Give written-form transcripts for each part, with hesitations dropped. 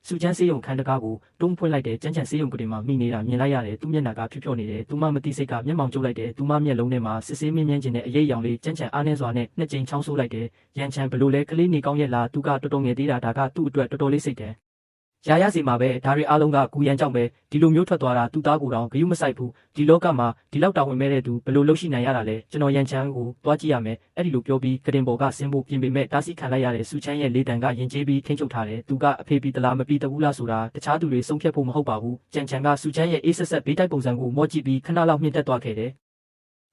စူချမ်းဆေးရုံခန်းတကားကိုတွန်းဖွင့်လိုက်တဲ့ကြမ်းကြမ်းဆေးရုံကလေးမှာမိနေတာမြင်လိုက်ရတယ်သူမျက်နှာကဖြူဖြောနေတယ်သူမမသိစိတ်ကမျက်မှောင်ကျုပ်လိုက်တယ်သူမမျက်လုံးထဲမှာစစ်ဆေးမြင်းမြန်းခြင်းနဲ့အရေးအယောင်လေးကြမ်းကြမ်းအားနှဲစွာနဲ့နှစ်ကြိမ်ချောင်းဆိုးလိုက်တယ်ရန်ချန်ဘလို့လဲကလေးနေကောင်းရဲ့လားသူကတော်တော်ငယ်သေးတာဒါကသူ့အတွက်တော်တော်လေးစိတ်တယ်ရာရစီမှာပဲဒါတွေအားလုံးကကူရန်ကြောင့်ပဲဒီလိုမျိုးထွက်သွားတာသူ့သားကိုတောင်ဂယုမဆိုင်ဘူးဒီလောကမှာဒီလောက်တာဝန်မဲ့တဲ့သူဘယ်လိုလုပ်ရှိနိုင်ရတာလဲကျွန်တော်ရန်ချမ်းကိုတွားကြည့်ရမယ်အဲ့ဒီလိုပြောပြီးကတင်ပေါ်ကဆင်းဖို့ပြင်ပေမဲ့တားဆီးခံလိုက်ရတဲ့စူချမ်းရဲ့လေတံကရင်ကျေးပြီးထိန်းချုပ်ထားတယ်သူကအဖေပြီးတလားမပြီးတဘူးလားဆိုတာတခြားသူတွေဆုံးဖြတ်ဖို့မဟုတ်ပါဘူးကြံချန်ကစူချမ်းရဲ့အေးဆက်ဆက်ဘေးတိုက်ပုံစံကိုမော့ကြည့်ပြီးခဏလောက်မြင့်တက်သွားခဲ့တယ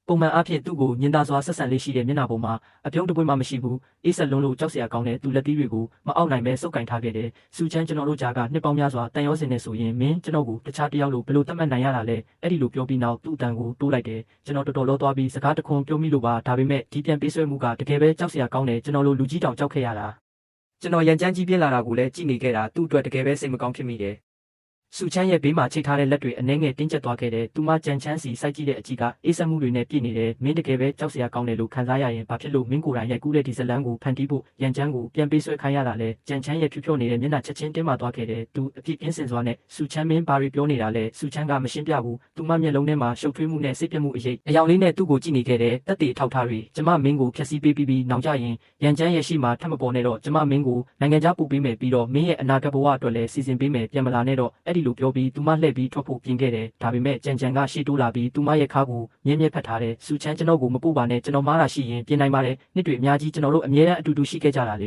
်ပုံမှန်အားဖြင့်သူ့ကိုညင်သားစွာဆက်ဆံလေးရှိတဲ့မျက်နှာပေါ်မှာအပြုံးတပွင့်မှမရှိဘူးအေးဆက်လုံးလို့ကြောက်စရာကောင်းတဲ့သူလက်သီးတွေကိုမအောက်နိုင်ပဲစုပ်ကင်ထားခဲ့တယ်စူချမ်းကျွန်တော်တို့ကြားကနှစ်ပေါင်းများစွာတန်ရောစင်နေဆိုရင်မင်းကျွန်တော်ကိုတခြားတယောက်လိုဘယ်လိုသတ်မှတ်နိုင်ရတာလဲအဲ့ဒီလိုပြောပြီးနောက်သူ့အတန်ကိုတိုးလိုက်တယ်ကျွန်တော်တော်တော်လောသွားပြီးစကားတခွန်းပြောမိလို့ပါဒါပေမဲ့ဒီပြန်ပေးဆွဲမှုကတကယ်ပဲကြောက်စရာကောင်းတယ်ကျွန်တော်လိုလူကြီးတောင်ကြောက်ခဲ့ရတာကျွန်တော်ရန်ချမ်းကြီးပြင်းလာတာကိုလည်းကြည့်နေခဲ့တာသူ့အတွက်တကယ်ပဲစိတ်မကောင်းဖြစ်မိတယ်စူချမ်းရဲ့ဘေးမှာချိတ်ထားတဲ့လက်တွေအနှဲငယ်တင်းကျပ်သွားခဲ့တယ်။သူမကြံချမ်းစီစိုက်ကြည့်တဲ့အကြည့်ကအေးဆက်မှုတွေနဲ့ပြည့်နေတယ်။မင်းတကယ်ပဲကြောက်စရာကောင်းတယ်လို့ခံစားရရင်ဘာဖြစ်လို့မင်းကိုယ်တိုင်ရိုက်ကူးတဲ့ဒီဇလန်းကိုဖန်တီးဖို့ရန်ချမ်းကိုပြန်ပေးဆွဲခိုင်းရတာလဲ။ကြံချမ်းရဲ့ဖြူဖြောနေတဲ့မျက်နှာချက်ချင်းတင်းမာသွားခဲ့တယ်။သူအပြစ်ကင်းစင်စွာနဲ့စူချမ်းမင်းဘာတွေပြောနေတာလဲ။စူချမ်းကမရှင်းပြဘူး။သူမမျက်လုံးထဲမှာရှုပ်ထွေးမှုနဲ့စိတ်ပြတ်မှုအရေးအယောင်လေးနဲ့သူ့ကိုကြည့်နေခဲ့တယ်။တက်တေထောက်ထားတွေကျမမင်းကိုဖျက်ဆီးပေးပြီးနောင်ကြရင်ရန်ချမ်းရဲ့ရှိမှထပ်မပေါ်နဲ့တော့ကျမမင်းကိုနိုင်ငံခြားပို့ပေးမယ်ပြီးတော့မင်းရဲ့အနာဂတ်ဘဝအတွက်လည်းစီစဉ်ပေးမယ်ပြန်မလာနဲ့တော့အဲ့ဒီလိုပြောပြီးသူမလှည့်ပြီးထွက်ဖို့ပြင်ခဲ့တယ်ဒါပေမဲ့ကြံကြံကရှေ့တိုးလာပြီးသူမရဲ့ခါကိုမြင်းမြဲဖတ်ထားတယ်စူချမ်းကျွန်တော်ကိုမပို့ပါနဲ့ကျွန်တော်မားတာရှိရင်ပြင်နိုင်ပါတယ်နှစ်တွေအများကြီးကျွန်တော်တို့အမြဲတမ်းအတူတူရှိခဲ့ကြတာလ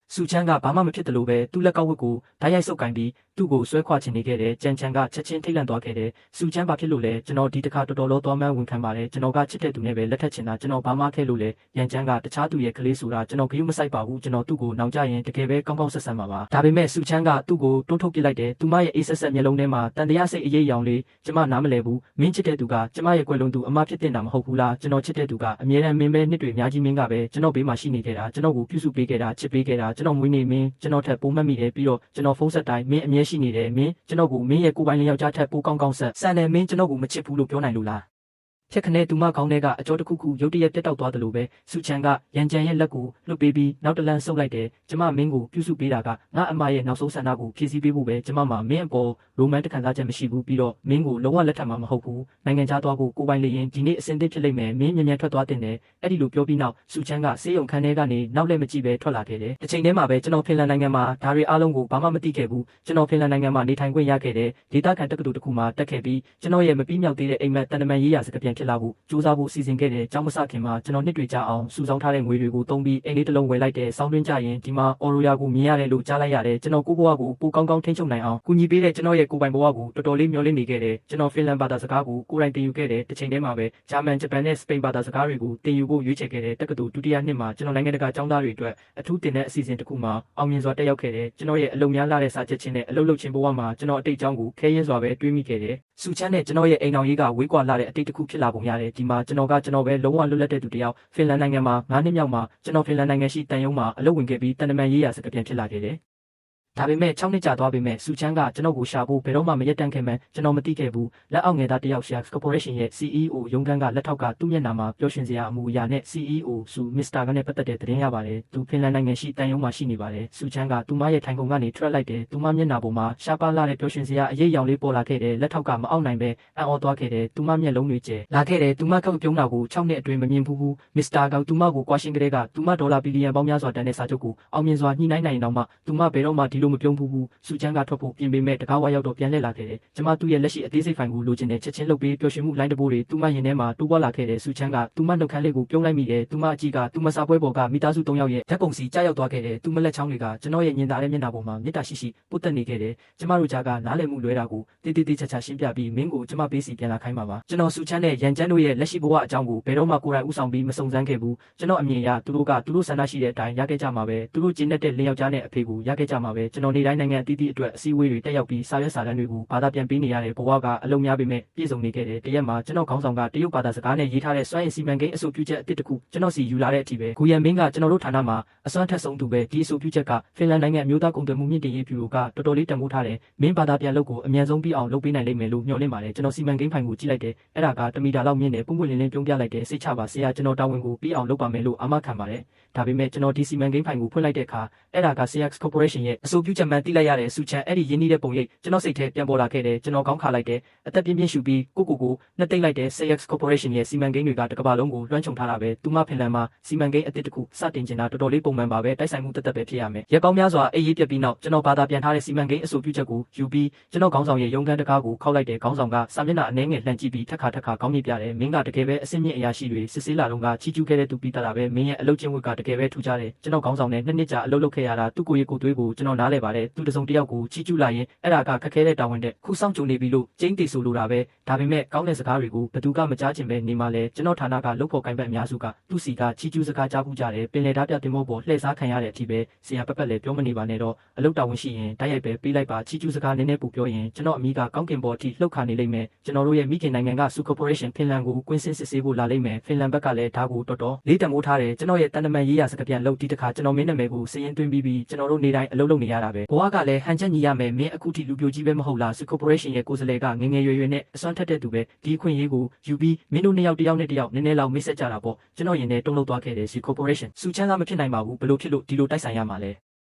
ေစူချမ်းကဘာမှမဖြစ်တယ်လို့ပဲသူ့လက်ကောက်ဝတ်ကိုဓာတ်ရိုက်ဆုပ်ကင်ပြီးသူ့ကိုဆွဲခွာချင်နေခဲ့တယ်ကြံချန်ကချက်ချင်းထိတ်လန့်သွားခဲ့တယ်စူချမ်းဘာဖြစ်လို့လဲကျွန်တော်ဒီတစ်ခါတော်တော်လောသွားမှန်းဝန်ခံပါတယ်ကျွန်တော်ကချစ်တဲ့သူနဲ့ပဲလက်ထပ်ချင်တာကျွန်တော်ဘာမှခဲ့လို့လဲရန်ချမ်းကတခြားသူရဲ့ကလေးဆိုတာကျွန်တော်ဂရုမစိုက်ပါဘူးကျွန်တော်သူ့ကိုနောင်ကြရင်တကယ်ပဲကောင်းကောင်းဆက်ဆံပါပါဒါပေမဲ့စူချမ်းကသူ့ကိုတွန်းထုတ်ပစ်လိုက်တယ်သူမရဲ့အေးဆက်ဆက်မျက်လုံးထဲမှာတန်တရားစိတ်အရေးရောင်လေးကျမနားမလဲဘူးမင်းချစ်တဲ့သူကကျမရဲ့ကွယ်လွန်သူအမဖြစ်တဲ့တာမဟုတ်ဘူးလားကျွန်တော်ချစ်တဲ့သူကအမြဲတမ်းမင်းပဲနှစ်တွေအများကြီးမင်းကပဲကျွန်တော်ဘေးမှာရှိနေခဲ့တာကျွန်တော်ကိုပြုစုပေးခဲ့တာချစ်ပေးခဲ့တာကျွန်တော်မွေးနေမင်းကျွန်တော်ထက်ပိုမှတ်မိတယ်ပြီးတော့ကျွန်တော်ဖုန်းဆက်တိုင်းမင်းအမြဲရှိနေတယ်မင်းကျွန်တော်ကိုမင်းရဲ့ကိုယ်ပိုင်လျောက်ကြားထက်ပိုကောင်းကောင်းဆက်ဆန်တယ်မင်းကျွန်တော်ကိုမချစ်ဘူးလို့ပြောနိုင်လို့လားဖြက်ခနဲ့သူမကောင်းတဲ့ကအကျော်တစ်ခုခုရုတ်တရက်ပြတ်တောက်သွားတယ်လို့ပဲစူချန်ကရန်ချန်ရဲ့လက်ကိုလှုပ်ပေးပြီးနောက်တလန်းဆုပ်လိုက်တယ်ကျမမင်းကိုပြုစုပေးတာကငါအမရဲ့နောက်ဆုံးဆန္ဒကိုဖြည့်ဆည်းပေးဖို့ပဲကျမမှာမင်းအပေါ်ရိုမန်တစ်ခံစားချက်မရှိဘူးပြီးတော့မင်းကိုလုံးဝလက်ထပ်မှာမဟုတ်ဘူးနိုင်ငံခြားသွားဖို့ကိုပိုင်လေရင်ဒီနေ့အစင်သစ်ဖြစ်လိမ့်မယ်မင်းမြန်မြန်ထွက်သွားတင်တယ်အဲ့ဒီလိုပြောပြီးနောက်စူချန်ကဆေးရုံခန်းထဲကနေနောက်လည်းမကြည့်ပဲထွက်လာခဲ့တယ်တစ်ချိန်တည်းမှာပဲကျွန်တော်ဖင်လန်နိုင်ငံမှာဒါတွေအားလုံးကိုဘာမှမသိခဲ့ဘူးကျွန်တော်ဖင်လန်နိုင်ငံမှာနေထိုင်ခွင့်ရခဲ့တယ်ဒေသခံတက္ကသိုလ်တစ်ခုမှာတက်ခဲ့ပြီးကျွန်တော်ရဲ့မပြီးမြောက်သေးတဲ့အိမ်မက်တန်တမန်ရေးရာစကားပြန်ဖြစ်လာဖို့ကြိုးစားဖို့စီစဉ်ခဲ့တယ်ကျောင်းမစခင်မှာကျွန်တော်နှစ်တွေကြာအောင်စုဆောင်းထားတဲ့ငွေတွေကိုသုံးပြီးအိမ်လေးတစ်လုံးဝယ်လိုက်တယ်စောင်းတွင်းကြရင်ဒီမှာအော်ရိုယာကိုမြင်ရတယ်လို့ကြားလိုက်ရတယ်ကျွန်တော်ကိုဘဝကိုပိုကောင်းကောင်းထိန်းချုပ်နိုင်အောင်ကူညီပေးတဲ့ကျွန်တော်ရဲ့ကိုယ်ပိုင်ဘဝကိုတော်တော်လေးမျှော်လင့်နေခဲ့တယ်ကျွန်တော်ဖင်လန်ဘာသာစကားကိုကိုယ်တိုင်သင်ယူခဲ့တယ်တစ်ချိန်တည်းမှာပဲဂျာမန်ဂျပန်နဲ့စပိန်ဘာသာစကားတွေကိုသင်ယူဖို့ရွေးချယ်ခဲ့တယ်တက္ကသိုလ်ဒုတိယနှစ်မှာကျွန်တော်နိုင်ငံတကာကျောင်းသားတွေအတွက်အထူးတင်တဲ့အစီအစဉ်တစ်ခုမှာအောင်မြင်စွာတက်ရောက်ခဲ့တယ်ကျွန်တော်ရဲ့အလုံများလာတဲ့စာချက်ချင်းနဲ့အလုပ်လုပ်ခြင်းဘဝမှာကျွန်တော်အတိတ်အကြောင်းကိုခဲရဲစွာပဲတွေးမိခဲ့တယ်စူချမ်းနဲ့ကျွန်တော်ရဲ့အိမ်တော်ရေးကဝေးကွာလာတဲ့အတိတ်တစ်ခုဖြစ်လာပုံရတယ်ဒီမှာကျွန်တော်ပဲလုံးဝလွတ်လပ်တဲ့သူတယောက်ဖင်လန်နိုင်ငံမှာ9နှစ်မြောက်မှာကျွန်တော်ဖင်လန်နိုင်ငံရှိတန်ယုံမှာအလုပ်ဝင်ခဲ့ပြီးတန်တမန်ရေးရာစကားပြန်ဖြစ်လာခဲ့တယ်ဒါပေမဲ့6နှစ်ကြာသွားပေမဲ့စူချမ်းကကျွန်တော်ကိုရှာဖို့ဘယ်တော့မှမရက်တန့်ခဲ့မှန်းကျွန်တော်မသိခဲ့ဘူးလက်အောက်ငယ်သားတယောက် Sharks Corporation ရဲ့ CEO ရုံးခန်းကလက်ထောက်ကသူ့မျက်နှာမှာပျော်ရွှင်စရာအမူအရာနဲ့ CEO ဆိုမစ္စတာကနဲ့ပတ်သက်တဲ့သတင်းရပါတယ်သူဖင်လန်နိုင်ငံရှိတန်ယုံမှာရှိနေပါတယ်စူချမ်းကသူမရဲ့ထိုင်ကုန်ကနေထွက်လိုက်တယ်သူမမျက်နှာပေါ်မှာရှားပါလာတဲ့ပျော်ရွှင်စရာအရေးရောင်လေးပေါ်လာခဲ့တယ်လက်ထောက်ကမအောက်နိုင်ပဲအံ့ဩသွားခဲ့တယ်သူမမျက်လုံးတွေကျဲလာခဲ့တယ်သူမကောက်ပြုံးတာကို6နှစ်အတွင်းမမြင်ဘူးမစ္စတာကသူမကိုကွာရှင်ကလေးကသူမဒေါ်လာဘီလီယံပေါင်းများစွာတန်တဲ့စာချုပ်ကိုအောင်မြင်စွာညှိနှိုင်းနိုင်တော့မှသူမဘယ်တော့မှဒီလိုမပြုံးဘူးစူချမ်းကထွက်ဖို့ပြင်ပေမဲ့တကားဝါရောက်တော့ပြန်လှည့်လာခဲ့တယ်ကျမသူ့ရဲ့လက်ရှိအသေးစိတ်ဖိုင်ကိုလိုချင်တဲ့ချက်ချင်းလုပ်ပြီးပျော်ရွှင်မှုလိုင်းတဘိုးတွေသူမရင်ထဲမှာတိုးပွားလာခဲ့တယ်စူချမ်းကသူမနှုတ်ခမ်းလေးကိုပြုံးလိုက်မိတယ်သူမအကြည့်ကသူမစားပွဲပေါ်ကမိသားစု3ယောက်ရဲ့ဓာတ်ပုံစီကြားရောက်သွားခဲ့တယ်သူမလက်ချောင်းတွေကကျွန်တော်ရဲ့ညင်သာတဲ့မျက်နှာပေါ်မှာမေတ္တာရှိရှိပုတ်တက်နေခဲ့တယ်ကျမတို့ကြားကနားလည်မှုလွဲတာကိုတေးတေးချာချာရှင်းပြပြီးမင်းကိုကျမပေးစီပြန်လာခိုင်းပါပါကျွန်တော်စူချမ်းနဲ့ရန်ချမ်းတို့ရဲ့လက်ရှိဘဝအကြောင်းကိုဘယ်တော့မှကိုယ်တိုင်ဥဆောင်ပြီးမစုံစမ်းခဲ့ဘူးကျွန်တော်အမြင်အရသူတို့ဆန္ဒရှိတဲ့အတိုင်းရခဲ့ကြမှာပဲသူတို့ကျင်းတဲ့လင်းယောက်ျားနဲ့အဖေကိုရခဲ့ကြမှာပဲကျွန်တော်နေတိုင်းနိုင်ငံအသီးသီးအတွက်အစည်းအဝေးတွေတက်ရောက်ပြီးစာရွက်စာတမ်းတွေကိုဘာသာပြန်ပေးနေရတဲ့ဘဝကအလုံးများပေမဲ့ပြည့်စုံနေခဲ့တယ်တရက်မှာကျွန်တော်ခေါင်းဆောင်ကတရုတ်ဘာသာစကားနဲ့ရေးထားတဲ့စွမ်းရည်စီမံကိန်းအဆိုပြုချက်အသစ်တစ်ခုကျွန်တော်စီယူလာတဲ့အထိပဲဂူယန်မင်းကကျွန်တော်တို့ဌာနမှာအစွမ်းထက်ဆုံးသူပဲဒီအဆိုပြုချက်ကဖင်လန်နိုင်ငံအမျိုးသားကုန်သွယ်မှုမြင့်တင်ရေးဗျူရိုကတော်တော်လေးတန်ဖိုးထားတယ်မင်းဘာသာပြန်လုပ်ကိုအမြန်ဆုံးပြီးအောင်လုပ်ပေးနိုင်လိမ့်မယ်လို့မျှော်လင့်ပါတယ်ကျွန်တော်စီမံကိန်းဖိုင်ကိုကြည့်လိုက်တယ်အဲ့ဒါက1 မီတာလောက်မြင့်တယ်ပွင့်ပွင့်လင်းလင်းပြုံးပြလိုက်တယ်စိတ်ချပါဆရာကျွန်တော်တာဝန်ကိုပြီးအောင်လုပ်ပါမယ်လို့အာမခံပါတယ်ဒါပေမဲ့ကျွန်တော်ဒီစီမံကိန်းဖိုင်ကိုဖွင့်လိုက်တဲ့အခါအဲ့ဒါက Sharks Corporation ရဲ့အဆို ဆိုပြုချက်မှန်တိလိုက်ရတဲ့စူချန်အဲ့ဒီရင်းနှီးတဲ့ပုံရိပ်ကျွန်တော်စိတ်ထဲပြန်ပေါ်လာခဲ့တယ်ကျွန်တော်ကောင်းခါလိုက်တယ်အသက်ပြင်းပြင်းရှူပြီးကိုနှစ်သိမ့်လိုက်တဲ့ CX Corporation ရဲ့စီမံကိန်းတွေကတကမ္ဘာလုံးကိုလွှမ်းခြုံထားတာပဲသူမဖင်လန်မှာစီမံကိန်းအသစ်တစ်ခုစတင်ကျင်တာတော်တော်လေးပုံမှန်ပါပဲတိုက်ဆိုင်မှုတက်ပဲဖြစ်ရမယ်ရက်ပေါင်းများစွာအေးရေးပြက်ပြီးနောက်ကျွန်တော်ဘာသာပြန်ထားတဲ့စီမံကိန်းအဆိုပြုချက်ကိုယူပြီးကျွန်တော်ခေါင်းဆောင်ရဲ့ရုံးခန်းတကားကိုခောက်လိုက်တဲ့ခေါင်းဆောင်ကစာမျက်နှာအနှဲငယ်လှန်ကြည့်ပြီးထက်ခါခေါင်းမြင့်ပြတယ်မင်းကတကယ်ပဲအစင်းမြင့်အရာရှိတွေစစ်ဆေးလာတော့ကချီကျူးခဲ့တဲ့သူပြီးတာပဲမင်းရဲ့အလုပ်ချင်းဝတ်ကတကယ်ပဲထူကြတယ်ကျွန်တော်ခေါင်းဆောင်နဲ့နှစ်ကြာအလုပ်လုပ်ခဲ့ရတာသူ့ကိုယ်ကိုယ်သွေးကိုကျွန်တော်နားလဲပါတယ်သူတစုံတစ်ယောက်ကိုချီကျူးလာရင်အဲ့ဒါကခက်ခဲတဲ့တာဝန်တဲ့ခုဆောင်ကြုံနေပြီလို့ကျင်းတီဆိုလိုတာပဲဒါပေမဲ့ကောင်းတဲ့စကားတွေကိုဘသူကမကြားချင်ပဲနေမှလဲကျွန်တော်ဌာနကလုတ်ဖို့ကိုင်ဘက်အများစုကသူ့စီကချီကျူးစကားကြားပူးကြတယ်ပင်လေဓာတ်ပြတင်ဖို့ပေါ်လှည့်စားခံရတဲ့အထိပဲဆရာပက်လည်းပြောမနေပါနဲ့တော့အလုပ်တာဝန်ရှိရင်တိုက်ရိုက်ပဲပေးလိုက်ပါချီကျူးစကားနည်းနည်းပူပြောရင်ကျွန်တော်အမိကကောင်းကင်ပေါ်အထိလှုပ်ခါနေလိမ့်မယ်ကျွန်တော်တို့ရဲ့မိခင်နိုင်ငံက Su Corporation ဖင်လန်ကိုကွင်းစင်းစစ်ဆေးဖို့လာလိမ့်မယ်ဖင်လန်ဘက်ကလည်းဒါကိုတော်လေးတံမိုးထားတယ်ကျွန်တော်ရဲ့တန်တမန်ရေးရာစကားပြန်လုပ်ဒီတခါကျွန်တော်မင်းနာမည်ကိုစည်ရင်သွင်းပြီးကျွန်တော်တို့နေတိုင်းအလုပ်လုပ်နေရတာပဲဘဝကလည်းဟန်ချက်ညီရမယ်မင်းအခုထိလူပြိုကြီးပဲမဟုတ်လား Su Corporation ရဲ့ကိုယ်စားလှယ်ကငငယ်ရွယ်နဲ့အစွမ်းထက်တဲ့သူပဲဒီအခွင့်အရေးကိုယူပြီးမင်းတို့နှစ်ယောက်တယောက်နဲ့တယောက်နည်းနည်းလောက်မိတ်ဆက်ကြတာပေါ့ကျွန်တော်ရင်ထဲတုံ့လောက်သွားခဲ့တယ် Su Corporation စူချမ်းသာမဖြစ်နိုင်ပါဘူးဘလို့ဖြစ်လို့ဒီလိုတိုက်ဆိုင်ရမှာလဲ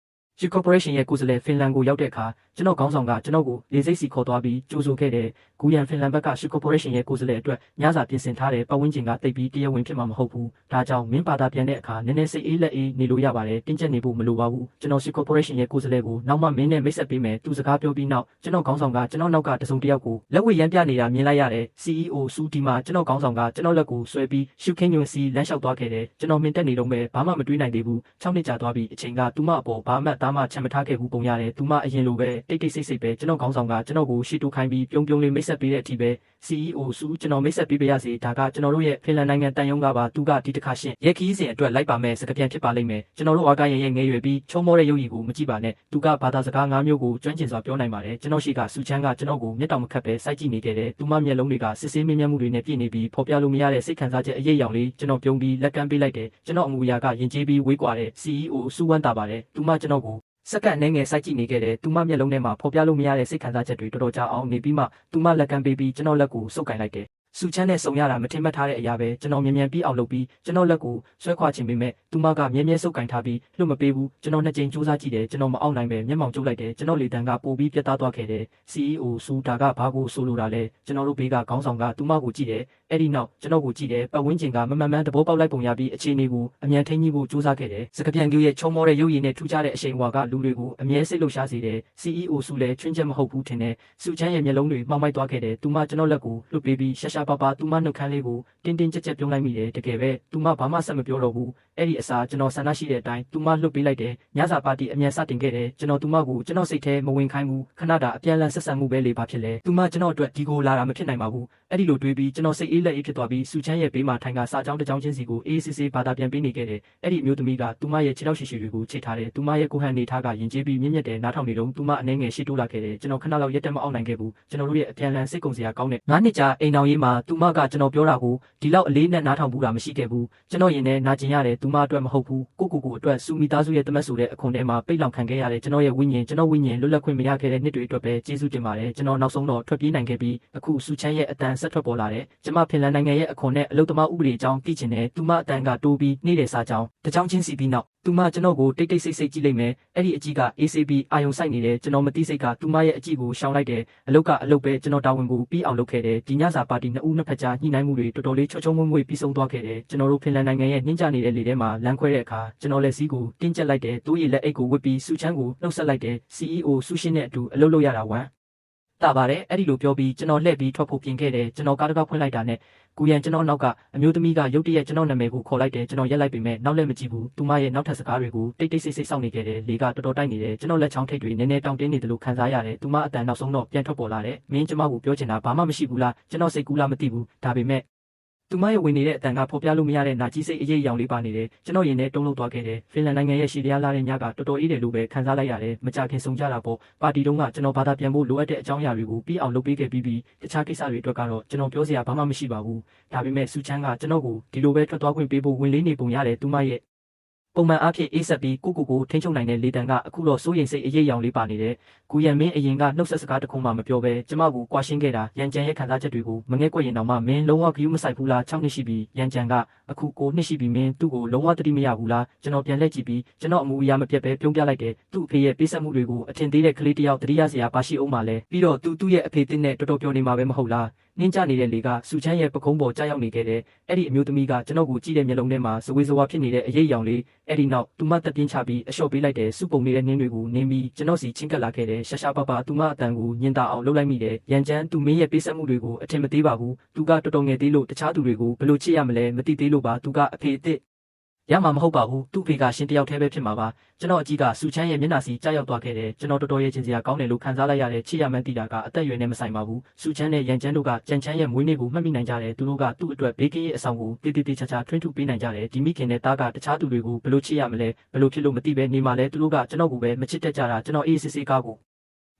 Su Corporation ရဲ့ကိုယ်စားလှယ်ဖင်လန်ကိုရောက်တဲ့အခါကျွန်တော်ခေါင်းဆောင်ကကျွန်တော်ကိုလေစိတ်စီခေါ်သွားပြီးကြိုးဆိုခဲ့တယ်။ဂူရန်ဖင်လန်ဘက်က Su Corporation ရဲ့ကိုယ်စားလှယ်အတွက်ညစာပြင်ဆင်ထားတဲ့ပတ်ဝန်းကျင်ကတိတ်ပြီးတရားဝင်ဖြစ်မှာမဟုတ်ဘူး။ဒါကြောင့်မင်းဘာသာပြန်တဲ့အခါနည်းနည်းစိတ်အေးလက်အေးနေလို့ရပါတယ်။တင်းကျပ်နေဖို့မလိုပါဘူး။ကျွန်တော် Su Corporation ရဲ့ကိုယ်စားလှယ်ကိုနောက်မှမင်းနဲ့မိတ်ဆက်ပေးမယ်။သူစကားပြောပြီးနောက်ကျွန်တော်ခေါင်းဆောင်ကကျွန်တော်နောက်ကတစုံတစ်ယောက်ကိုလက်ဝဲရမ်းပြနေတာမြင်လိုက်ရတယ်။ CEO စူဒီမှာကျွန်တော်ခေါင်းဆောင်ကကျွန်တော်လက်ကိုဆွဲပြီးရှုခင်းညွန်စီလမ်းလျှောက်သွားခဲ့တယ်။ကျွန်တော်မြင်တက်နေတော့ပဲဘာမှမတွေးနိုင်သေးဘူး။6နှစ်ကြာသွားပြီးအချိန်ကသူမအပေါ်ဘာမှသားမှချမ်းမထားခဲ့ဘူးပုံရတယ်။သူမအရင်လိုပဲတိတ်ဆိတ်ပဲကျွန်တော်ခေါင်းဆောင်ကကျွန်တော်ကိုရှီတိုခိုင်းပြီးပြုံးလေးမိတ်ဆက်ပေးတဲ့အထိပဲ CEO စူကျွန်တော်မိတ်ဆက်ပေးပါရစေဒါကကျွန်တော်တို့ရဲ့ဖင်လန်နိုင်ငံတန်ယုံကပါသူကဒီတစ်ခါရှင်းရဲခီးစဉ်အတွက်လိုက်ပါမယ်စကားပြန်ဖြစ်ပါလိမ့်မယ်ကျွန်တော်တို့ဝါကရဲ့ငယ်ရွယ်ပြီးချုံမောတဲ့ရုပ်ရည်ကိုမကြည့်ပါနဲ့သူကဘာသာစကား၅မျိုးကိုကျွမ်းကျင်စွာပြောနိုင်ပါတယ်ကျွန်တော်ရှိကစူချမ်းကကျွန်တော်ကိုမျက်တောင်မခတ်ပဲစိုက်ကြည့်နေခဲ့တယ်သူမမျက်လုံးတွေကစစ်ဆေးမြင်မှုတွေနဲ့ပြည့်နေပြီးဖော်ပြလို့မရတဲ့စိတ်ခံစားချက်အရေးအယောင်လေးကျွန်တော်ပြုံးပြီးလက်ကမ်းပေးလိုက်တယ်ကျွန်တော်အမူအရာကယဉ်ကျေးပြီးဝေးကွာတဲ့ CEO စူဝမ်းတာပါတယ်သူမကျွန်တော်ကိုစက္ကန့်နှဲငယ်စိုက်ကြည့်နေခဲ့တယ်။သူမမျက်လုံးထဲမှာဖော်ပြလို့မရတဲ့စိတ်ခံစားချက်တွေတော်တော်ကြာအောင်နေပြီးမှသူမလက်ကမ်းပေးပြီးကျွန်တော်လက်ကိုစုပ်ကိုင်လိုက်တယ်။စူချမ်းနဲ့ဆုံရတာမထင်မှတ်ထားတဲ့အရာပဲကျွန်တော်မြန်ပြီးအောင်လုပ်ပြီးကျွန်တော်လက်ကိုဆွဲခွာချင်ပေမဲ့သူမကမြဲစုပ်ကိုင်ထားပြီးလွတ်မပေးဘူးကျွန်တော်နှစ်ကြိမ်စူးစမ်းကြည့်တယ်ကျွန်တော်မအောင်နိုင်ပဲမျက်မှောင်ကျုပ်လိုက်တယ်ကျွန်တော်လေတံကပို့ပြီးပြတ်သားသွားခဲ့တယ် CEO စူတာကဘာကိုဆိုလိုတာလဲကျွန်တော်တို့ဘေးကခေါင်းဆောင်ကသူမကိုကြည့်တယ်အဲ့ဒီနောက်ကျွန်တော်ကိုကြည့်တယ်ပတ်ဝန်းကျင်ကမမှန်သဘောပေါက်လိုက်ပုံရပြီးအခြေအနေကိုအမြန်ထိန်းကြီးဖို့စူးစမ်းခဲ့တယ်စကပြန်ကျူရဲ့ချုံမောတဲ့ရုပ်ရည်နဲ့ထူးခြားတဲ့အရှိန်အဝါကလူတွေကိုအမြဲစိတ်လှုပ်ရှားစေတယ် CEO စူလည်းချွင်းချက်မဟုတ်ဘူးထင်တယ်စူချမ်းရဲ့မျက်လုံးတွေမှောက်မိုက်သွားခဲ့တယ်သူမကျွန်တော်လက်ကိုလွတ်ပေးပြီးရှာပါသူမနှုတ်ခမ်းလေးကိုတင်းကြပ်ပြုံးလိုက်မိတယ်တကယ်ပဲသူမဘာမှဆက်မပြောတော့ဘူးအဲ့ဒီအစားကျွန်တော်ဆန္ဒရှိတဲ့အတိုင်းသူမလွတ်ပေးလိုက်တယ်ညစာပါတီအမြန်စတင်ခဲ့တယ်ကျွန်တော်သူမကိုကျွန်တော်စိတ်ထဲမဝင်ခိုင်းဘူးခဏတာအပြန်လန်ဆက်ဆံမှုပဲလေပါဖြစ်လဲသူမကျွန်တော်အတွက်ဒီကိုလာတာမဖြစ်နိုင်ပါဘူးအဲ့ဒီလိုတွေးပြီးကျွန်တော်စိတ်အေးလက်အေးဖြစ်သွားပြီးစူချမ်းရဲ့ဘေးမှာထိုင်ကစာကြောင်းတစ်ကြောင်းချင်းစီကိုအေးစစ်စစ်ဘာသာပြန်ပေးနေခဲ့တယ်အဲ့ဒီအမျိုးသမီးကသူမရဲ့ခြေထောက်ရှိတွေကိုချိတ်ထားတယ်သူမရဲ့ကိုဟန်နေထားကယဉ်ကျေးပြီးမြင့်မြတ်တဲ့နားထောင်နေတော့သူမအနေငယ်ရှိတိုးလာခဲ့တယ်ကျွန်တော်ခဏလောက်ရက်တက်မအောင်နိုင်ခဲ့ဘူးကျွန်တော်တို့ရဲ့အပြန်လန်စိတ်ကုန်စရာကောင်းတဲ့9နှစ်ကြာအိမ်တော်ရေးမှာသူမကကျွန်တော်ပြောတာကိုဒီလောက်အလေးနဲ့နားထောင်ဘူးတာမရှိခဲ့ဘူးကျွန်တော်ရင်ထဲနာကျင်ရတယ်သူမအတွက်မဟုတ်ဘူးကိုအတွက်စူမီသားစုရဲ့တမက်ဆိုတဲ့အခွန်ထဲမှာပိတ်လောင်ခံခဲ့ရတယ်ကျွန်တော်ရဲ့ဝိညာဉ်ကျွန်တော်ဝိညာဉ်လွတ်လပ်ခွင့်မရခဲ့တဲ့နှစ်တွေအတွက်ပဲကျေးဇူးတင်ပါတယ်ကျွန်တော်နောက်ဆုံးတော့ထွက်ပြေးနိုင်ခဲ့ပြီးအခုစူချမ်းရဲ့အတန်ဆက်ထွက်ပေါ်လာတယ်ကျွန်မဖင်လန်နိုင်ငံရဲ့အခွန်နဲ့အလုသမားဥပဒေအကြောင်းသိချင်တယ်သူမအတန်ကတိုးပြီးနေတဲ့စာကြောင်းတကြောင်ချင်းစီပြီးနောက်သူမကျွန်တော်ကိုတိတ်ဆိတ်ကြည့်လိုက်မယ်အဲ့ဒီအကြည့်က ACB အာယုံဆိုင်နေတယ်ကျွန်တော်မသိစိတ်ကသူမရဲ့အကြည့်ကိုရှောင်လိုက်တယ်အလုကအလုပဲကျွန်တော်တာဝန်ကိုပြီးအောင်လုပ်ခဲ့တယ်ဒီညစာပါတီနှစ်ဦးနှစ်ဖက်ကြားညှိနှိုင်းမှုတွေတော်တော်လေးချောမွေ့ပြီးဆုံးသွားခဲ့တယ်ကျွန်တော်တို့ဖင်လန်နိုင်ငံရဲ့နှင်းကြနေတဲ့လေထဲမှာလမ်းခွဲတဲ့အခါကျွန်တော်လက်စည်းကိုတင်းကျပ်လိုက်တယ်တိုးရည်လက်အိတ်ကိုဝစ်ပြီးစူချမ်းကိုနှုတ်ဆက်လိုက်တယ် CEO စူရှင်းနဲ့အတူအလုပ်လုပ်ရတာဝမ်းတာပါတယ်အဲ့ဒီလိုပြောပြီးကျွန်တော်လှည့်ပြီးထွက်ဖို့ပြင်ခဲ့တယ်ကျွန်တော်ကားတစ်ခါဖွင့်လိုက်တာနဲ့ကူရန်ကျွန်တော်နောက်ကအမျိုးသမီးကရုတ်တရက်ကျွန်တော်နာမည်ကိုခေါ်လိုက်တယ်ကျွန်တော်ရက်လိုက်ပေမဲ့နောက်လည်းမကြည့်ဘူးသူမရဲ့နောက်ထပ်စကားတွေကိုတိတ်ဆိတ်စောင့်နေခဲ့တယ်လေကတော်တော်တိုက်နေတယ်ကျွန်တော်လက်ချောင်းထိပ်တွေနည်းနည်းတောင့်တင်းနေတယ်လို့ခံစားရတယ်သူမအတန်နောက်ဆုံးတော့ပြန်ထွက်ပေါ်လာတယ်မင်းကျမကိုပြောချင်တာဘာမှမရှိဘူးလားကျွန်တော်စိတ်ကူးလားမသိဘူးဒါပေမဲ့သူမရဲ့ဝင်နေတဲ့အတန်ကဖော်ပြလို့မရတဲ့နာကြီးစိတ်အရေးအယောင်လေးပါနေတယ်ကျွန်တော်ရင်ထဲတုံးလုံးသွားခဲ့တယ်ဖင်လန်နိုင်ငံရဲ့ရှီတရားလာတဲ့ညကတော်တော်အေးတယ်လို့ပဲခံစားလိုက်ရတယ်မကြခင်ဆုံးကြတာပေါ့ပါတီတုံးကကျွန်တော်ဘာသာပြန်ဖို့လိုအပ်တဲ့အကြောင်းအရာတွေကိုပြီးအောင်လုပ်ပေးခဲ့ပြီးတခြားကိစ္စတွေအတွက်ကတော့ကျွန်တော်ပြောစရာဘာမှမရှိပါဘူးဒါပေမဲ့စူချမ်းကကျွန်တော်ကိုဒီလိုပဲထွက်သွားခွင့်ပေးဖို့ဝင်လေးနေပုံရတယ်သူမရဲ့ပုံမှန်အားဖြင့်အေးဆက်ပြီးကိုထိန်းချုပ်နိုင်တဲ့လေတံကအခုတော့စိုးရိမ်စိတ်အရေးအယောင်လေးပါနေတယ် ကိုရန်မင်းအရင်ကနှုတ်ဆက်စကားတစ်ခုမှမပြောဘဲကျမကိုကွာရှင်းခဲ့တာရန်ကြံရဲ့ခံစားချက်တွေကိုမငဲ့ကွက်ရင်တောင်မှမင်းလုံးဝဂရုမစိုက်ဘူးလား6နှစ်ရှိပြီရန်ကြံကအခု9နှစ်ရှိပြီမင်းသူ့ကိုလုံးဝတတိမရဘူးလားကျွန်တော်ပြန်လှည့်ကြည့်ပြီးကျွန်တော်အမူအရာမပြတ်ပဲပြုံးပြလိုက်တယ်သူ့အဖေရဲ့ပေးဆက်မှုတွေကိုအထင်သေးတဲ့ကလေးတစ်ယောက်တတိယစရာပါရှိအောင်ပါလဲပြီးတော့သူ့ရဲ့အဖေတစ်နဲ့တော်တော်ပြောနေမှာပဲမဟုတ်လားနင်းကြနေတဲ့လေကစူချမ်းရဲ့ပကုံးပေါ်ကြားရောက်နေခဲ့တဲ့အဲ့ဒီအမျိုးသမီးကကျွန်တော်ကိုကြည့်တဲ့မျက်လုံးထဲမှာဇဝေဇဝါဖြစ်နေတဲ့အရေးအယောင်လေးအဲ့ဒီနောက်သူမတက်ပြင်းချပြီးအလျှော့ပေးလိုက်တဲ့စုပုံနေတဲ့နင်းတွေကိုနင်းပြီးကျွန်တော်စီချင်းကပ်လာခဲ့တဲ့ရှာရှာပပသူမအတန်ကိုညင်တာအောင်လှုပ်လိုက်မိတယ်ရန်ချမ်းသူမင်းရဲ့ပေးဆက်မှုတွေကိုအထင်မသေးပါဘူးသူကတော်တော်ငယ်သေးလို့တခြားသူတွေကိုဘယ်လိုချစ်ရမလဲမသိသေးလို့ပါသူကအဖေအစ်ရမှာမဟုတ်ပါဘူးသူ့ဖေကရှင်တယောက်တည်းပဲဖြစ်မှာပါကျွန်တော်အကြီးကစူချမ်းရဲ့မျက်နှာစီကြားရောက်သွားခဲ့တယ်ကျွန်တော်တော်တော်ရဲ့ချင်းစရာကောင်းတယ်လို့ခံစားလိုက်ရတဲ့ချစ်ရမှန်းသိတာကအသက်အရွယ်နဲ့မဆိုင်ပါဘူးစူချမ်းနဲ့ရန်ချမ်းတို့ကကြံချမ်းရဲ့မွေးနေ့ကိုမှတ်မိနိုင်ကြတယ်သူတို့ကသူ့အတွက်ဘေးကင်းရဲ့အဆောင်ကိုတေးတေးချာချာထွင်းထုပေးနိုင်ကြတယ်ဒီမိခင်နဲ့သားကတခြားသူတွေကိုဘယ်လိုချစ်ရမလဲဘယ်လိုဖြစ်လို့မသိပဲနေမှလဲသူတို့ကကျွန်တော်ကိုပဲမချစ်တတ်ကြတာကျွန်တော်အေးစစ်စစ်ကားကို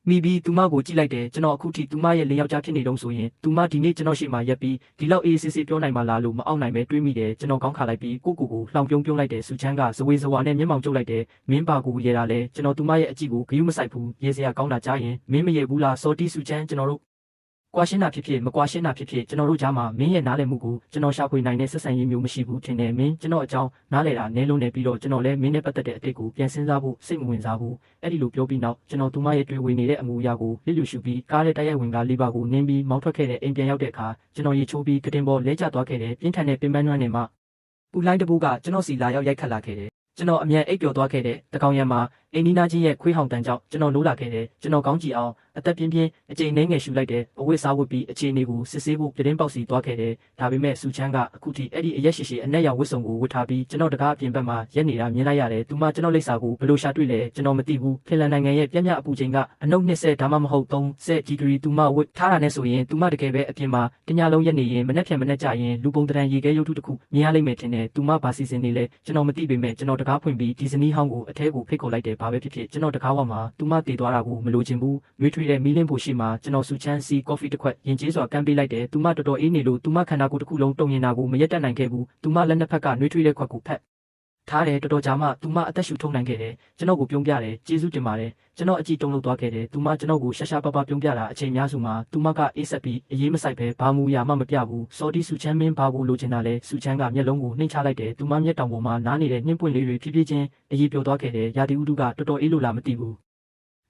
မိပြီးသူမကိုကြည့်လိုက်တယ်ကျွန်တော်အခုထိသူမရဲ့လင်ယောက်ျားဖြစ်နေတုံးဆိုရင်သူမဒီနေ့ကျွန်တော်ရှိမှရက်ပြီးဒီလောက်အေးစစ်စစ်ပြောနိုင်မှလားလို့မအောင်နိုင်ပဲတွေးမိတယ်ကျွန်တော်ကောင်းခါလိုက်ပြီးကိုလှောင်ပြုံးလိုက်တယ်စူချမ်းကဇဝေဇဝါနဲ့မျက်မှောင်ကျုပ်လိုက်တယ်မင်းပါကိုရေတာလဲကျွန်တော်သူမရဲ့အကြည့်ကိုဂရုမစိုက်ဘူးရေစရာကောင်းတာကြားရင်မင်းမရေဘူးလားစော်တီးစူချမ်းကျွန်တော်တို့ကွာရှင်းတာဖြစ်ဖြစ်မကွာရှင်းတာဖြစ်ဖြစ်ကျွန်တော်တို့ကြားမှာမင်းရဲ့နားလည်မှုကိုကျွန်တော်ရှာဖွေနိုင်တဲ့ဆက်ဆံရေးမျိုးမရှိဘူးထင်တယ်မင်းကျွန်တော်အကြောင်းနားလည်တာနည်းလုံးနေပြီးတော့ကျွန်တော်လည်းမင်းနဲ့ပတ်သက်တဲ့အတိတ်ကိုပြန်စဉ်းစားဖို့စိတ်မဝင်စားဘူးအဲ့ဒီလိုပြောပြီးနောက်ကျွန်တော်သူမရဲ့တွေ့ဝေနေတဲ့အမူအရာကိုလစ်လျူရှုပြီးကားတဲ့တိုက်ရိုက်ဝင်ကလေးပါကိုနင်းပြီးမောင်းထွက်ခဲ့တဲ့အိမ်ပြန်ရောက်တဲ့အခါကျွန်တော်ရေချိုးပြီးကတင်ပေါ်လဲကျသွားခဲ့တဲ့ပြင်းထန်တဲ့ပင်ပန်းနွမ်းနေမှာပူလိုင်းတပူးကကျွန်တော်စီလာရောက်ရိုက်ခတ်လာခဲ့တယ်ကျွန်တော်အမြန်အိပ်ပျော်သွားခဲ့တဲ့တကောင်ရံမှာအိမ်နီးနားချင်းရဲ့ခွေးဟောင်တန်ကြောင့်ကျွန်တော်နိုးလာခဲ့တယ်ကျွန်တော်ကောင်းကြည့်အောင်အသက်ပြင်းပြင်းအချိန်နှဲငယ်ရှူလိုက်တဲ့အဝတ်စားဝတ်ပြီးအခြေအနေကိုစစ်ဆေးဖို့ပြတင်းပေါက်စီသွားခဲ့တယ်ဒါပေမဲ့စူချမ်းကအခုထိအဲ့ဒီအရက်ရှိရှိအနက်ရောင်ဝတ်စုံကိုဝတ်ထားပြီးကျွန်တော်တကားအပြင်ဘက်မှာရက်နေတာမြင်လိုက်ရတယ်သူမှကျွန်တော်လိပ်စာကိုဘယ်လိုရှာတွေ့လဲကျွန်တော်မသိဘူးဖင်လန်နိုင်ငံရဲ့ပြင်းပြအပူချိန်ကအနှုတ်20ဒါမှမဟုတ်30ဒီဂရီသူမှဝတ်ထားတာနဲ့ဆိုရင်သူမှတကယ်ပဲအပြင်မှာတညလုံးရက်နေရင်မနှက်ဖြန်မနှက်ကြရင်လူပုံတရံရေခဲရုပ်ထုတစ်ခုမြင်ရလိမ့်မယ်ထင်တယ်သူမှဘာစီစဉ်နေလဲကျွန်တော်မသိပေမဲ့ကျွန်တော်တကားဖွင့်ပြီးဒီဇနီးဟောင်းကိုအထဲကိုဖိတ်ခေါ်လိုက်တယ်ဘာပဲဖြစ်ဖြစ်ကျွန်တော်တကားဝမှာသူမတည်သွားတာကိုမလိုချင်ဘူးရွေးထွေးတဲ့မီးလင်းဖို့ရှိမှာကျွန်တော်စူချမ်းစီကော်ဖီတစ်ခွက်ရင်ကျေးစွာကမ်းပေးလိုက်တယ်သူမတော်တော်အေးနေလို့သူမခန္ဓာကိုယ်တစ်ခုလုံးတုံရင်တာကိုမရက်တတ်နိုင်ခဲ့ဘူးသူမလက်နှစ်ဖက်ကနှွေးထွေးတဲ့ခွက်ကိုဖက်ထားတယ်တော်တော်ကြာမှသူမအသက်ရှူထုတ်နိုင်ခဲ့တယ်ကျွန်တော်ကိုပြုံးပြတယ်ကျေးဇူးတင်ပါတယ်ကျွန်တော်အကြည့်တုံးလို့သွားခဲ့တယ်သူမကျွန်တော်ကိုရှာရှာပပပြုံးပြတာအချိန်များစုမှာသူမကအေးဆက်ပြီးအေးမဆိုင်ပဲဘာမူရာမှမပြဘူးစော်တီစူချမ်းမင်းဘာကိုလိုချင်တာလဲစူချမ်းကမျက်လုံးကိုနှိမ့်ချလိုက်တယ်သူမမျက်တောင်ပေါ်မှာနားနေတဲ့နှင်းပွင့်လေးတွေဖြည်းဖြည်းချင်းအေးပျော်သွားခဲ့တယ်ရာသီဥတုကတော်တော်အေးလို့လားမသိဘူ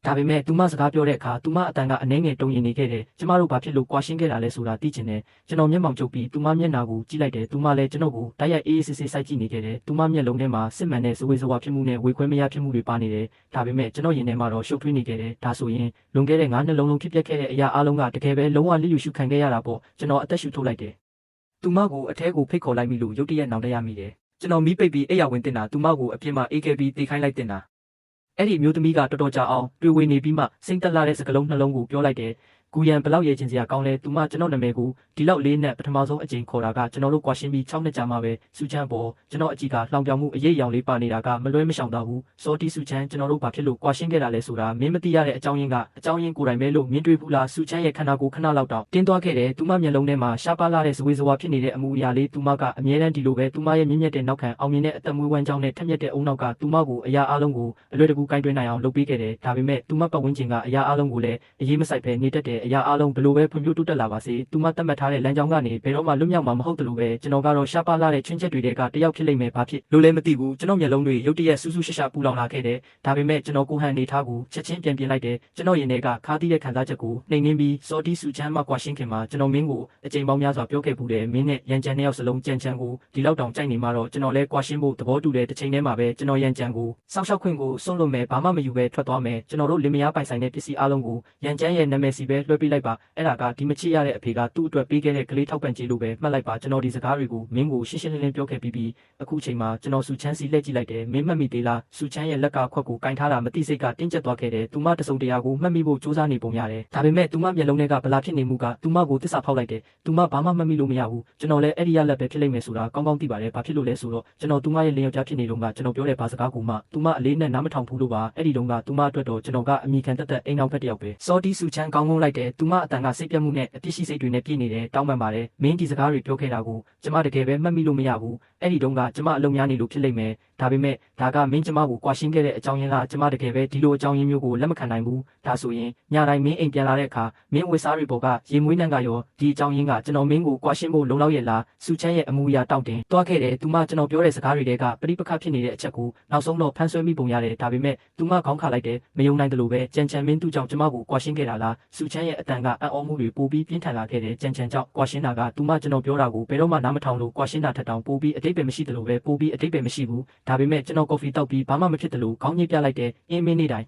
းဒါပေမဲ့သူမစကားပြောတဲ့အခါသူမအတန်ကအနှဲငယ်တုံရင်နေခဲ့တယ်ကျမတို့ဘာဖြစ်လို့ကွာရှင်းခဲ့တာလဲဆိုတာသိချင်တယ်ကျွန်တော်မျက်မှောင်ကျုပ်ပြီးသူမမျက်နှာကိုကြည့်လိုက်တယ်သူမလည်းကျွန်တော်ကိုတိုက်ရိုက်အေးအေးဆေးဆေးစိုက်ကြည့်နေခဲ့တယ်သူမမျက်လုံးထဲမှာစစ်မှန်တဲ့ဇဝေဇဝါဖြစ်မှုနဲ့ဝေခွဲမရဖြစ်မှုတွေပါနေတယ်ဒါပေမဲ့ကျွန်တော်ရင်ထဲမှာတော့ရှုပ်ထွေးနေခဲ့တယ်ဒါဆိုရင်လွန်ခဲ့တဲ့9နှစ်လုံးဖြစ်ပျက်ခဲ့တဲ့အရာအလုံးကတကယ်ပဲလုံးဝလျစ်လျူရှုခံခဲ့ရတာပေါ့ကျွန်တော်အသက်ရှူထုတ်လိုက်တယ်သူမကိုအထဲကိုဖိတ်ခေါ်လိုက်မိလို့ရုတ်တရက်နောင်တရမိတယ်ကျွန်တော်မီးပိတ်ပြီးအိယာဝင်တင်တာသူမကိုအပြစ်မှာအေးခဲ့ပြီးတေးခိုင်းလိုက်တင်တာအဲ့ဒီမျိုးသမီးကတော်တော်ကြာအောင်တွေ့ဝေနေပြီးမှစိတ်တက်လာတဲ့စကားလုံးနှလုံးကိုပြောလိုက်တယ်ဂူရန်ဘလောက်ရဲချင်းစရာကောင်းလဲသူမကျွန်တော်နာမည်ကိုဒီလောက်လေးနဲ့ပထမဆုံးအကြိမ်ခေါ်တာကကျွန်တော်တို့ကွာရှင်းပြီး6နှစ်ကြာမှပဲစူချမ်းပေါ်ကျွန်တော်အကြည့်ကလှောင်ပြောင်မှုအရေးအယောင်လေးပါနေတာကမလွဲမရှောင်တော့ဘူးစောတီစူချမ်းကျွန်တော်တို့ဘာဖြစ်လို့ကွာရှင်းခဲ့တာလဲဆိုတာမင်းမသိရတဲ့အကြောင်းရင်းကအကြောင်းရင်းကိုယ်တိုင်ပဲလို့မြင်တွေ့ဘူးလားစူချမ်းရဲ့ခန္ဓာကိုယ်ခဏလောက်တောင်တင်းသွားခဲ့တယ်သူမမျက်လုံးထဲမှာရှားပါလာတဲ့ဇဝေဇဝါဖြစ်နေတဲ့အမူအရာလေးသူမကအမြဲတမ်းဒီလိုပဲသူမရဲ့မြင့်မြတ်တဲ့နောက်ခံအောင်မြင်တဲ့အသက်မွေးဝမ်းကြောင်းနဲ့ထက်မြက်တဲ့အုံနောက်ကသူမကိုအရာအလုံးကိုအလွယ်တကူကင်တွင်းနိုင်အောင်လုပ်ပေးခဲ့တယ်ဒါပေမဲ့သူမပတ်ဝန်းကျင်ကအရာအလုံးကိုလည်းအရေးမဆိုင်ပဲနေတတ်တဲ့အရာအလုံးဘယ်လိုပဲဖွံ့ဖြိုးတိုးတက်လာပါစေသူမတတ်မှတ်ထားတဲ့လမ်းကြောင်းကနေဘယ်တော့မှလွတ်မြောက်မှာမဟုတ်တယ်လို့ပဲကျွန်တော်ကတော့ရှားပါလာတဲ့ချွင်းချက်တွေကတယောက်ဖြစ်လိမ့်မယ်ဘာဖြစ်လို့လဲမသိဘူးကျွန်တော်မျက်လုံးတွေရုတ်တရက်ဆူဆူရှာရှာပူလောင်လာခဲ့တယ်ဒါပေမဲ့ကျွန်တော်ကိုဟန်နေထားကိုချက်ချင်းပြန်ပြင်လိုက်တယ်ကျွန်တော်ရင်ထဲကခါးသီးတဲ့ခံစားချက်ကိုနှိမ်နှင်းပြီးစော်တီးစူချမ်းမှကွာရှင်းခင်မှာကျွန်တော်မင်းကိုအချိန်ပေါင်းများစွာပြောခဲ့ဘူးတယ်မင်းနဲ့ရန်ကြံတဲ့ယောက်စလုံးကြံချမ်းကိုဒီလောက်တောင်ကြိုက်နေမှတော့ကျွန်တော်လဲကွာရှင်းဖို့သဘောတူတဲ့တစ်ချိန်တည်းမှာပဲကျွန်တော်ရန်ကြံကိုစောက်ရှောက်ခွင့်ကိုစွန့်လွတ်မယ်ဘာမှမယူပဲထွက်သွားမယ်ကျွန်တော်တို့လင်မယားပိုင်ဆိုင်တဲ့ပစ္စည်းအလုံးကိုရန်ကြံရဲ့နာမည်စီပဲလွှဲပေးလိုက်ပါအဲ့ဒါကဒီမချစ်ရတဲ့အဖေကသူ့အတွက်ပေးခဲ့တဲ့ကလေးထောက်ပံ့ကြေးလိုပဲမှတ်လိုက်ပါကျွန်တော်ဒီစကားတွေကိုမင်းကိုရှင်းရှင်းလင်းလင်းပြောခဲ့ပြီးအခုချိန်မှာကျွန်တော်စူချမ်းစီလှည့်ကြည့်လိုက်တယ်မင်းမှတ်မိသေးလားစူချမ်းရဲ့လက်ကခွက်ကိုကင်ထားတာမသိစိတ်ကတင်းကျပ်သွားခဲ့တယ်သူမတစုံတရာကိုမှတ်မိဖို့စူးစမ်းနေပုံရတယ်ဒါပေမဲ့သူမမျက်လုံးထဲကဗလာဖြစ်နေမှုကသူမကိုတစ္ဆာဖောက်လိုက်တယ်သူမဘာမှမှတ်မိလို့မရဘူးကျွန်တော်လည်းအဲ့ဒီရလက်ပဲဖြစ်လိမ့်မယ်ဆိုတာကောင်းကောင်းသိပါတယ်ဘာဖြစ်လို့လဲဆိုတော့ကျွန်တော်သူမရဲ့လင်ယောက်ျားဖြစ်နေတော့ကကျွန်တော်ပြောတဲ့ဘာစကားကိုမှသူမအလေးနဲ့နားမထောင်ဘူးလို့ပါအဲ့ဒီတုန်းကသူမအတွက်တော့ကျွန်တော်ကအမိခံတက်အိမ်အောင်ဖက်တယောက်ပဲစော်တီစူချမ်းကောင်းကောင်းလိုက်တယ်သူမအတန်ကစိတ်ပြတ်မှုနဲ့အပြစ်ရှိစိတ်တွေနဲ့ပြည့်နေတယ်တောင်းပန်ပါတယ်မင်းဒီစကားတွေပြောခဲ့တာကိုကျွန်မတကယ်ပဲမှတ်မိလို့မရဘူး အဲ့ဒီတုန်းကကျမအလုံများနေလို့ဖြစ်လိမ့်မယ်ဒါပေမဲ့ဒါကမင်းကျမကိုကွာရှင်းခဲ့တဲ့အကြောင်းရင်းကကျမတကယ်ပဲဒီလိုအကြောင်းရင်းမျိုးကိုလက်မခံနိုင်ဘူးဒါဆိုရင်ညတိုင်းမင်းအိမ်ပြန်လာတဲ့အခါမင်းဝစ်စားတွေပေါ်ကရေမွေးနှံကရောဒီအကြောင်းရင်းကကျွန်တော်မင်းကိုကွာရှင်းဖို့လုံလောက်ရဲ့လားစုချမ်းရဲ့အမူအရာတောက်တင်တွားခဲ့တယ်သူမကျွန်တော်ပြောတဲ့စကားတွေကပရိပခဖြစ်နေတဲ့အချက်ကိုနောက်ဆုံးတော့ဖန်ဆွဲမိပုံရတယ်ဒါပေမဲ့သူမခေါင်းခါလိုက်တယ်မယုံနိုင်တယ်လို့ပဲကြံချန်မင်းသူ့ကြောင့်ကျမကိုကွာရှင်းခဲ့တာလားစုချမ်းရဲ့အတန်ကအံ့ဩမှုတွေပိုပြီးပြင်းထန်လာခဲ့တယ်ကြံချန်ကြောင့်ကွာရှင်းတာကသူမကျွန်တော်ပြောတာကိုဘယ်တော့မှနားမထောင်လို့ကွာရှင်းတာထက်တောင်ပိုပြီးအတိတ်ပဲမရှိတယ်လို့ပဲပိုပြီးအတိတ်ပဲမရှိဘူးဒါပေမဲ့ကျွန်တော်ကော်ဖီတောက်ပြီးဘာမှမဖြစ်တယ်လို့ခေါင်းညှိပြလိုက်တဲ့အင်းမင်းနေတိုင်း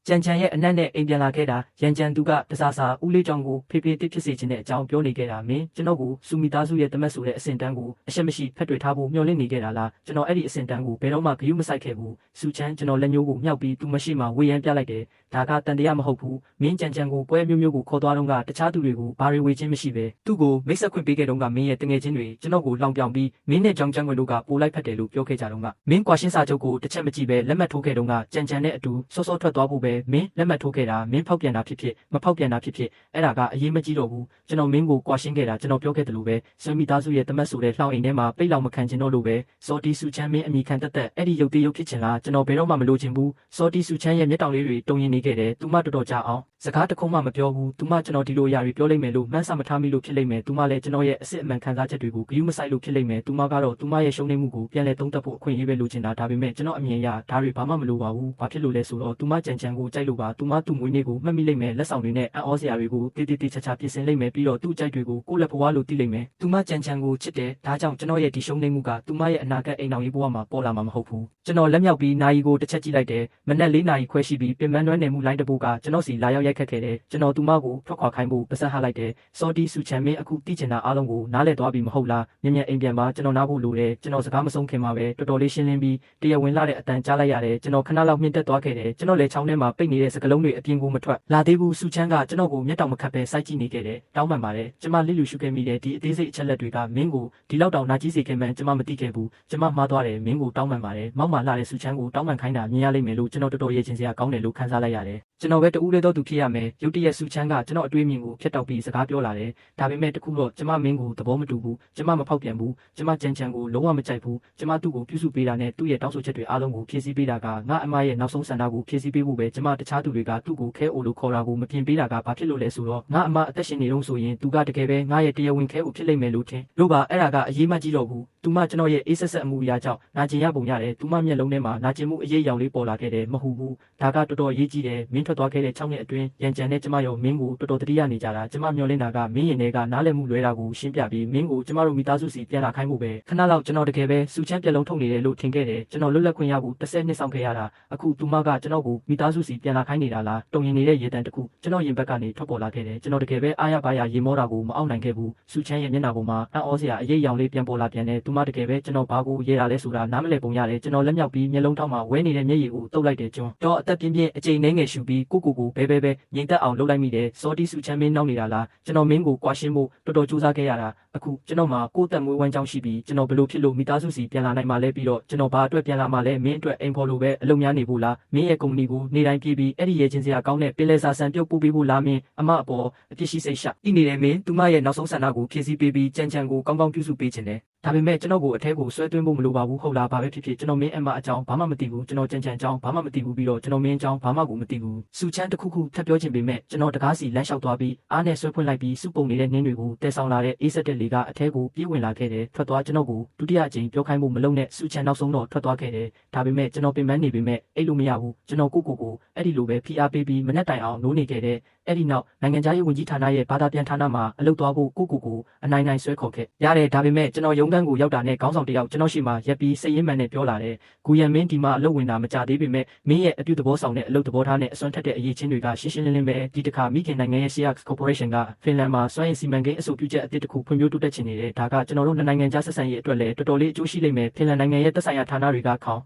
ကြံချန်ရဲ့အနက်နဲ့အိမ်ပြန်လာခဲ့တာရန်ချန်သူကတစားစားဦးလေးကြောင့်ကိုဖေဖေတစ်ဖြစ်စေခြင်းတဲ့အကြောင်းပြောနေခဲ့တာမင်းကျွန်တော်ကိုစူမီသားစုရဲ့တမက်ဆိုတဲ့အစင်တန်းကိုအရှက်မရှိဖက်တွေထားဖို့မျှော်လင့်နေခဲ့တာလားကျွန်တော်အဲ့ဒီအစင်တန်းကိုဘယ်တော့မှဂရုမစိုက်ခဲ့ဘူးစူချန်ကျွန်တော်လက်ညှိုးကိုမြောက်ပြီးသူမရှိမှဝေယမ်းပြလိုက်တယ်ဒါကတန်တရားမဟုတ်ဘူးမင်းကြံချန်ကိုပွဲမျိုးမျိုးကိုခေါ်သွားတော့ကတခြားသူတွေကိုဘာတွေဝေခြင်းမရှိပဲသူ့ကိုမိတ်ဆက်ခွင့်ပေးခဲ့တော့ကမင်းရဲ့တငယ်ချင်းတွေကျွန်တော်ကိုလောင်ပြောင်ပြီးမင်းနဲ့ကြောင်ချန်ခွင်တို့ကပိုလိုက်ဖက်တယ်လို့ပြောခဲ့ကြတော့ကမင်းကွာရှင်းစာချုပ်ကိုတစ်ချက်မကြည့်ပဲလက်မှတ်ထိုးခဲ့တော့ကကြံချန်နဲ့အတူစောစောထွက်သွားဖို့ပဲမင်းလက်မှတ်ထိုးခဲ့တာမင်းဖောက်ပြန်တာဖြစ်ဖြစ်မဖောက်ပြန်တာဖြစ်ဖြစ်အဲ့ဒါကအရေးမကြီးတော့ဘူးကျွန်တော်မင်းကိုကွာရှင်းခဲ့တာကျွန်တော်ပြောခဲ့တယ်လို့ပဲဆွေမိသားစုရဲ့တမက်ဆိုတဲ့လှောင်အိမ်ထဲမှာပိတ်လောင်မခံချင်တော့လို့ပဲစော်တီစုချမ်းမင်းအမိခံတက်တက်အဲ့ဒီရုပ်သေးရုပ်ဖြစ်ချင်လားကျွန်တော်ဘယ်တော့မှမလိုချင်ဘူးစော်တီစုချမ်းရဲ့မျက်တောင်လေးတွေတုံရင်နေခဲ့တယ်သူမတော်တော်ကြာအောင်စကားတခုမှမပြောဘူးသူမကျွန်တော်ဒီလိုအရာတွေပြောလိုက်မယ်လို့မှန်းဆမထားမိလို့ဖြစ်လိမ့်မယ်သူမလည်းကျွန်တော်ရဲ့အစ်စ်အမှန်ခံစားချက်တွေကိုဂရုမစိုက်လို့ဖြစ်လိမ့်မယ်သူမကတော့သူမရဲ့ရှုံးနိမ့်မှုကိုပြန်လည်သုံးသပ်ဖို့အခွင့်အရေးပဲလိုချင်တာဒါပေမဲ့ကျွန်တော်အမြင်အရဒါတွေဘာမှမလိုပါဘူးဘာဖြစ်လို့လဲဆိုတော့သူမကြံချန်ကိုကြိုက်လို့ပါသူမသူ့မွေးနေ့ကိုမှတ်မိလိမ့်မယ်လက်ဆောင်တွေနဲ့အံ့ဩစရာတွေကိုတေးတေးချာချာပြင်ဆင်လိမ့်မယ်ပြီးတော့သူ့ကြိုက်တွေကိုကိုယ့်လက်ဘဝလိုသိလိမ့်မယ်သူမကြံချန်ကိုချစ်တယ်ဒါကြောင့်ကျွန်တော်ရဲ့ဒီရှုံးနိမ့်မှုကသူမရဲ့အနာဂတ်အိမ်တော်ရေးဘဝမှာပေါ်လာမှာမဟုတ်ဘူးကျွန်တော်လက်မြောက်ပြီးနာယီကိုတစ်ချက်ကြည့်လိုက်တယ်မနက်၄နာရီခွဲရှိပြီးပြင်ပန်းတွဲနယ်မှုလိုင်းတပုတ်ကကျွန်တော်စီလာရောက်ရိုက်ခတ်ခဲ့တယ်ကျွန်တော်သူမကိုထွက်ခွာခိုင်းဖို့ပစက်ဟလိုက်တယ်စော်တီစုချန်မင်းအခုတိကျင်တာအားလုံးကိုနားလည်သွားပြီမဟုတ်လားမြန်မြန်အိမ်ပြန်ပါကျွန်တော်နားဖို့လိုတယ်ကျွန်တော်စကားမဆုံးခင်မှာပဲတော်တော်လေးရှင်းလင်းပြီးတရားဝင်လာတဲ့အတန်ကြားလိုက်ရတယ်ကျွန်တော်ခဏလောက်မြင့်တက်သွားခဲ့တယ်ကျွန်တော်လည်းချောင်းထဲမှာပိတ်နေတဲ့စကလုံးတွေအပြင်ကိုမထွက်လာသေးဘူးစုချန်ကကျွန်တော်ကိုမျက်တောင်မခတ်ပဲစိုက်ကြည့်နေခဲ့တယ်တောင်းပန်ပါတယ်ကျွန်မလိလူရှုခဲ့မိတဲ့ဒီအသေးစိတ်အချက်လက်တွေကမင်းကိုဒီလောက်တောင်နာကြီးစေခဲ့မှန်းကျွန်မမသိခဲ့ဘူးကျွန်မမှားသွားတယ်မင်းကိုတောင်းပန်ပါတယ်မောက်မာလာတဲ့စုချန်ကိုတောင်းပန်ခိုင်းတာမြင်ရလိမ့်မယ်လို့ကျွန်တော်တော်တော်ရည်ချင်းစရာကောင်းတယ်လို့ခန်းစားလိုက်ရတယ်ကျွန်တော်ပဲတူးလေးတော့သူဖြစ်ရမယ်ရုတ်တရက်စုချန်ကကျွန်တော်အတွေးမြင်ကိုဖျက်တောက်ပြီးစကားပြောလာတယ်ဒါပေမဲ့တခုတော့ကျွန်မမင်းကိုသဘောမတူဘူးကျွန်မမဖောက်ပြန်ဘူးကျွန်မကြံချန်ကိုလုံးဝမကြိုက်ဘူးကျွန်မသူ့ကိုပြုစုပေးတာနဲ့သူ့ရဲ့တောင်းဆိုချက်တွေအားလုံးကိုဖြည့်ဆည်းပေးတာကငါအမရဲ့နောက်ဆုံးဆန္ဒကိုဖြည့်ဆည်းပေးဖို့ပဲကျွန်မတခြားသူတွေကသူ့ကိုခဲအိုလို့ခေါ်တာကိုမပြင်ပေးတာကဘာဖြစ်လို့လဲဆိုတော့ငါအမအသက်ရှင်နေတော့ဆိုရင်သူကတကယ်ပဲငါရဲ့တရားဝင်ခဲအိုဖြစ်လိမ့်မယ်လို့ထင်လို့ပါအဲ့ဒါကအရေးမကြီးတော့ဘူးသူမကျွန်တော်ရဲ့အေးဆက်ဆက်အမှုအရာကြောင့်နာကျင်ရပုံရတယ်သူမမျက်လုံးထဲမှာနာကျင်မှုအရေးရောင်လေးပေါ်လာခဲ့တယ်မဟုတ်ဘူးဒါကတော်တော်အရေးကြီးတယ်မင်းထွက်သွားခဲ့တဲ့6နှစ်အတွင်းရန်ကြံနဲ့ကျွန်မရောမင်းကိုတော်တော်တတိယနေကြတာကျွန်မမျှော်လင့်တာကမင်းရင်တွေကနားလည်မှုလွဲတာကိုရှင်းပြပြီးမင်းကိုကျွန်မတို့မိသားစုစီပြန်လာခိုင်းဖို့ပဲခဏလောက်ကျွန်တော်တကယ်ပဲစူချမ်းပြက်လုံးထုတ်နေတယ်လို့ထင်ခဲ့တယ်ကျွန်တော်လွတ်လပ်ခွင့်ရဖို့10နှစ်ဆောင်ခဲ့ရတာအခုသူမကကျွန်တော်ကိုမိသားစုစီပြန်လာခိုင်းနေတာလားတုံရင်နေတဲ့ရေတံတစ်ခုကျွန်တော်ရင်ဘက်ကနေထွက်ပေါ်လာခဲ့တယ်ကျွန်တော်တကယ်ပဲအားရပါရရေမောတာကိုမအောင်နိုင်ခဲ့ဘူးစူချမ်းရဲ့မျက်နှာပေါ်မှာအံ့ဩစရာအရေးရောင်လေးပြန်ပေါ်လာပြန်တယ်သူမတကယ်ပဲကျွန်တော်ဘာကိုရေးတာလဲဆိုတာနားမလည်ပုံရတယ်ကျွန်တော်လက်မြောက်ပြီးမျက်လုံးထောက်မှာဝဲနေတဲ့မျက်ရည်ကိုတုပ်လိုက်တယ်ကျွန်းတော့အသက်ပြင်းပြင်းအချိန်နှဲငယ်ရှူပြီးကိုဘဲငိမ့်သက်အောင်လှုပ်လိုက်မိတယ်စောတီစူချမ်းမင်းနောက်နေတာလားကျွန်တော်မင်းကိုကွာရှင်းဖို့တော်တော်ကြိုးစားခဲ့ရတာအခုကျွန်တော်မှာကိုယ့်တက်မွေးဝမ်းကြောင်းရှိပြီးကျွန်တော်ဘယ်လိုဖြစ်လို့မိသားစုစီပြန်လာနိုင်မှာလဲပြီးတော့ကျွန်တော်ဘာအတွက်ပြန်လာမှာလဲမင်းအတွက်အိမ်ဖော်လို့ပဲအလုပ်များနေဖို့လားမင်းရဲ့ကုမ္ပဏီကိုနေတိုင်းပြေးပြီးအဲ့ဒီရဲ့ချင်းစရာကောင်းတဲ့ပင်လယ်စာဆန်ပြုတ်ပို့ပေးဖို့လားမင်းအမအပေါ်အပြစ်ရှိစိတ်ရှတိနေတယ်မင်းသူမရဲ့နောက်ဆုံးဆန္ဒကိုဖြည့်ဆည်းပေးပြီးကြံကိုကောင်းကောင်းပြုစုပေးခြင်းတယ်ဒါပေမဲ့ကျွန်တော်ကိုအထဲကိုဆွဲသွင်းဖို့မလိုပါဘူးဟုတ်လားဘာပဲဖြစ်ဖြစ်ကျွန်တော်မင်းအမအကြောင်းဘာမှမသိဘူးကျွန်တော်ကြံအကြောင်းဘာမှမသိဘူးပြီးတော့ကျွန်တော်မင်းအကြောင်းဘာမှကိုမသိဘူးစူချမ်းတစ်ခုခုထပ်ပြောချင်ပေမဲ့ကျွန်တော်တကားစီလမ်းလျှောက်သွားပြီးအားနဲ့ဆွဲဖွင့်လိုက်ပြီးစုပုံနေတဲ့နှင်းတွေကိုတဲဆောင်လာတဲ့အေးဆက်တဲ့လေကအထဲကိုပြေးဝင်လာခဲ့တယ်ထွက်သွားကျွန်တော်ကိုဒုတိယအကြိမ်ပြောခိုင်းဖို့မလုပ်နဲ့စူချမ်းနောက်ဆုံးတော့ထွက်သွားခဲ့တယ်ဒါပေမဲ့ကျွန်တော်ပင်ပန်းနေပေမဲ့အဲ့လိုမရဘူးကျွန်တော်ကိုအဲ့ဒီလိုပဲဖိအားပေးပြီးမနဲ့တိုင်အောင်နိုးနေခဲ့တဲ့အဲ့ဒီနောက်နိုင်ငံခြားရေးဝန်ကြီးဌာနရဲ့ဘာသာပြန်ဌာနမှာအလုပ်သွားဖို့ကိုအနိုင်ဆွဲခေါ်ခဲ့ရတယ်ဒါပေမဲ့ကျွန်တော်ရုံးခန်းကိုရောက်တာနဲ့ခေါင်းဆောင်တယောက်ကျွန်တော်ရှိမှရက်ပြီးစိတ်ရင်းမှန်နဲ့ပြောလာတယ်ဂူရန်မင်းဒီမှာအလုပ်ဝင်တာမကြသေးပေမဲ့မင်းရဲ့အပြုသဘောဆောင်တဲ့အလုပ်သဘောထားနဲ့အစွမ်းထက်တဲ့အရေးချင်းတွေကရှင်းရှင်းလင်းလင်းပဲဒီတစ်ခါမိခင်နိုင်ငံရဲ့ Siax Corporation ကဖင်လန်မှာစွမ်းရည်စီမံကိန်းအဆိုပြုချက်အသစ်တစ်ခုဖွံ့ဖြိုးတိုးတက်ချင်နေတယ်ဒါကကျွန်တော်တို့နိုင်ငံခြားဆက်ဆံရေးအတွက်လည်းတော်တော်လေးအကျိုးရှိလိမ့်မယ်ဖင်လန်နိုင်ငံရဲ့သက်ဆိုင်ရာဌာနတွေကခေါင်း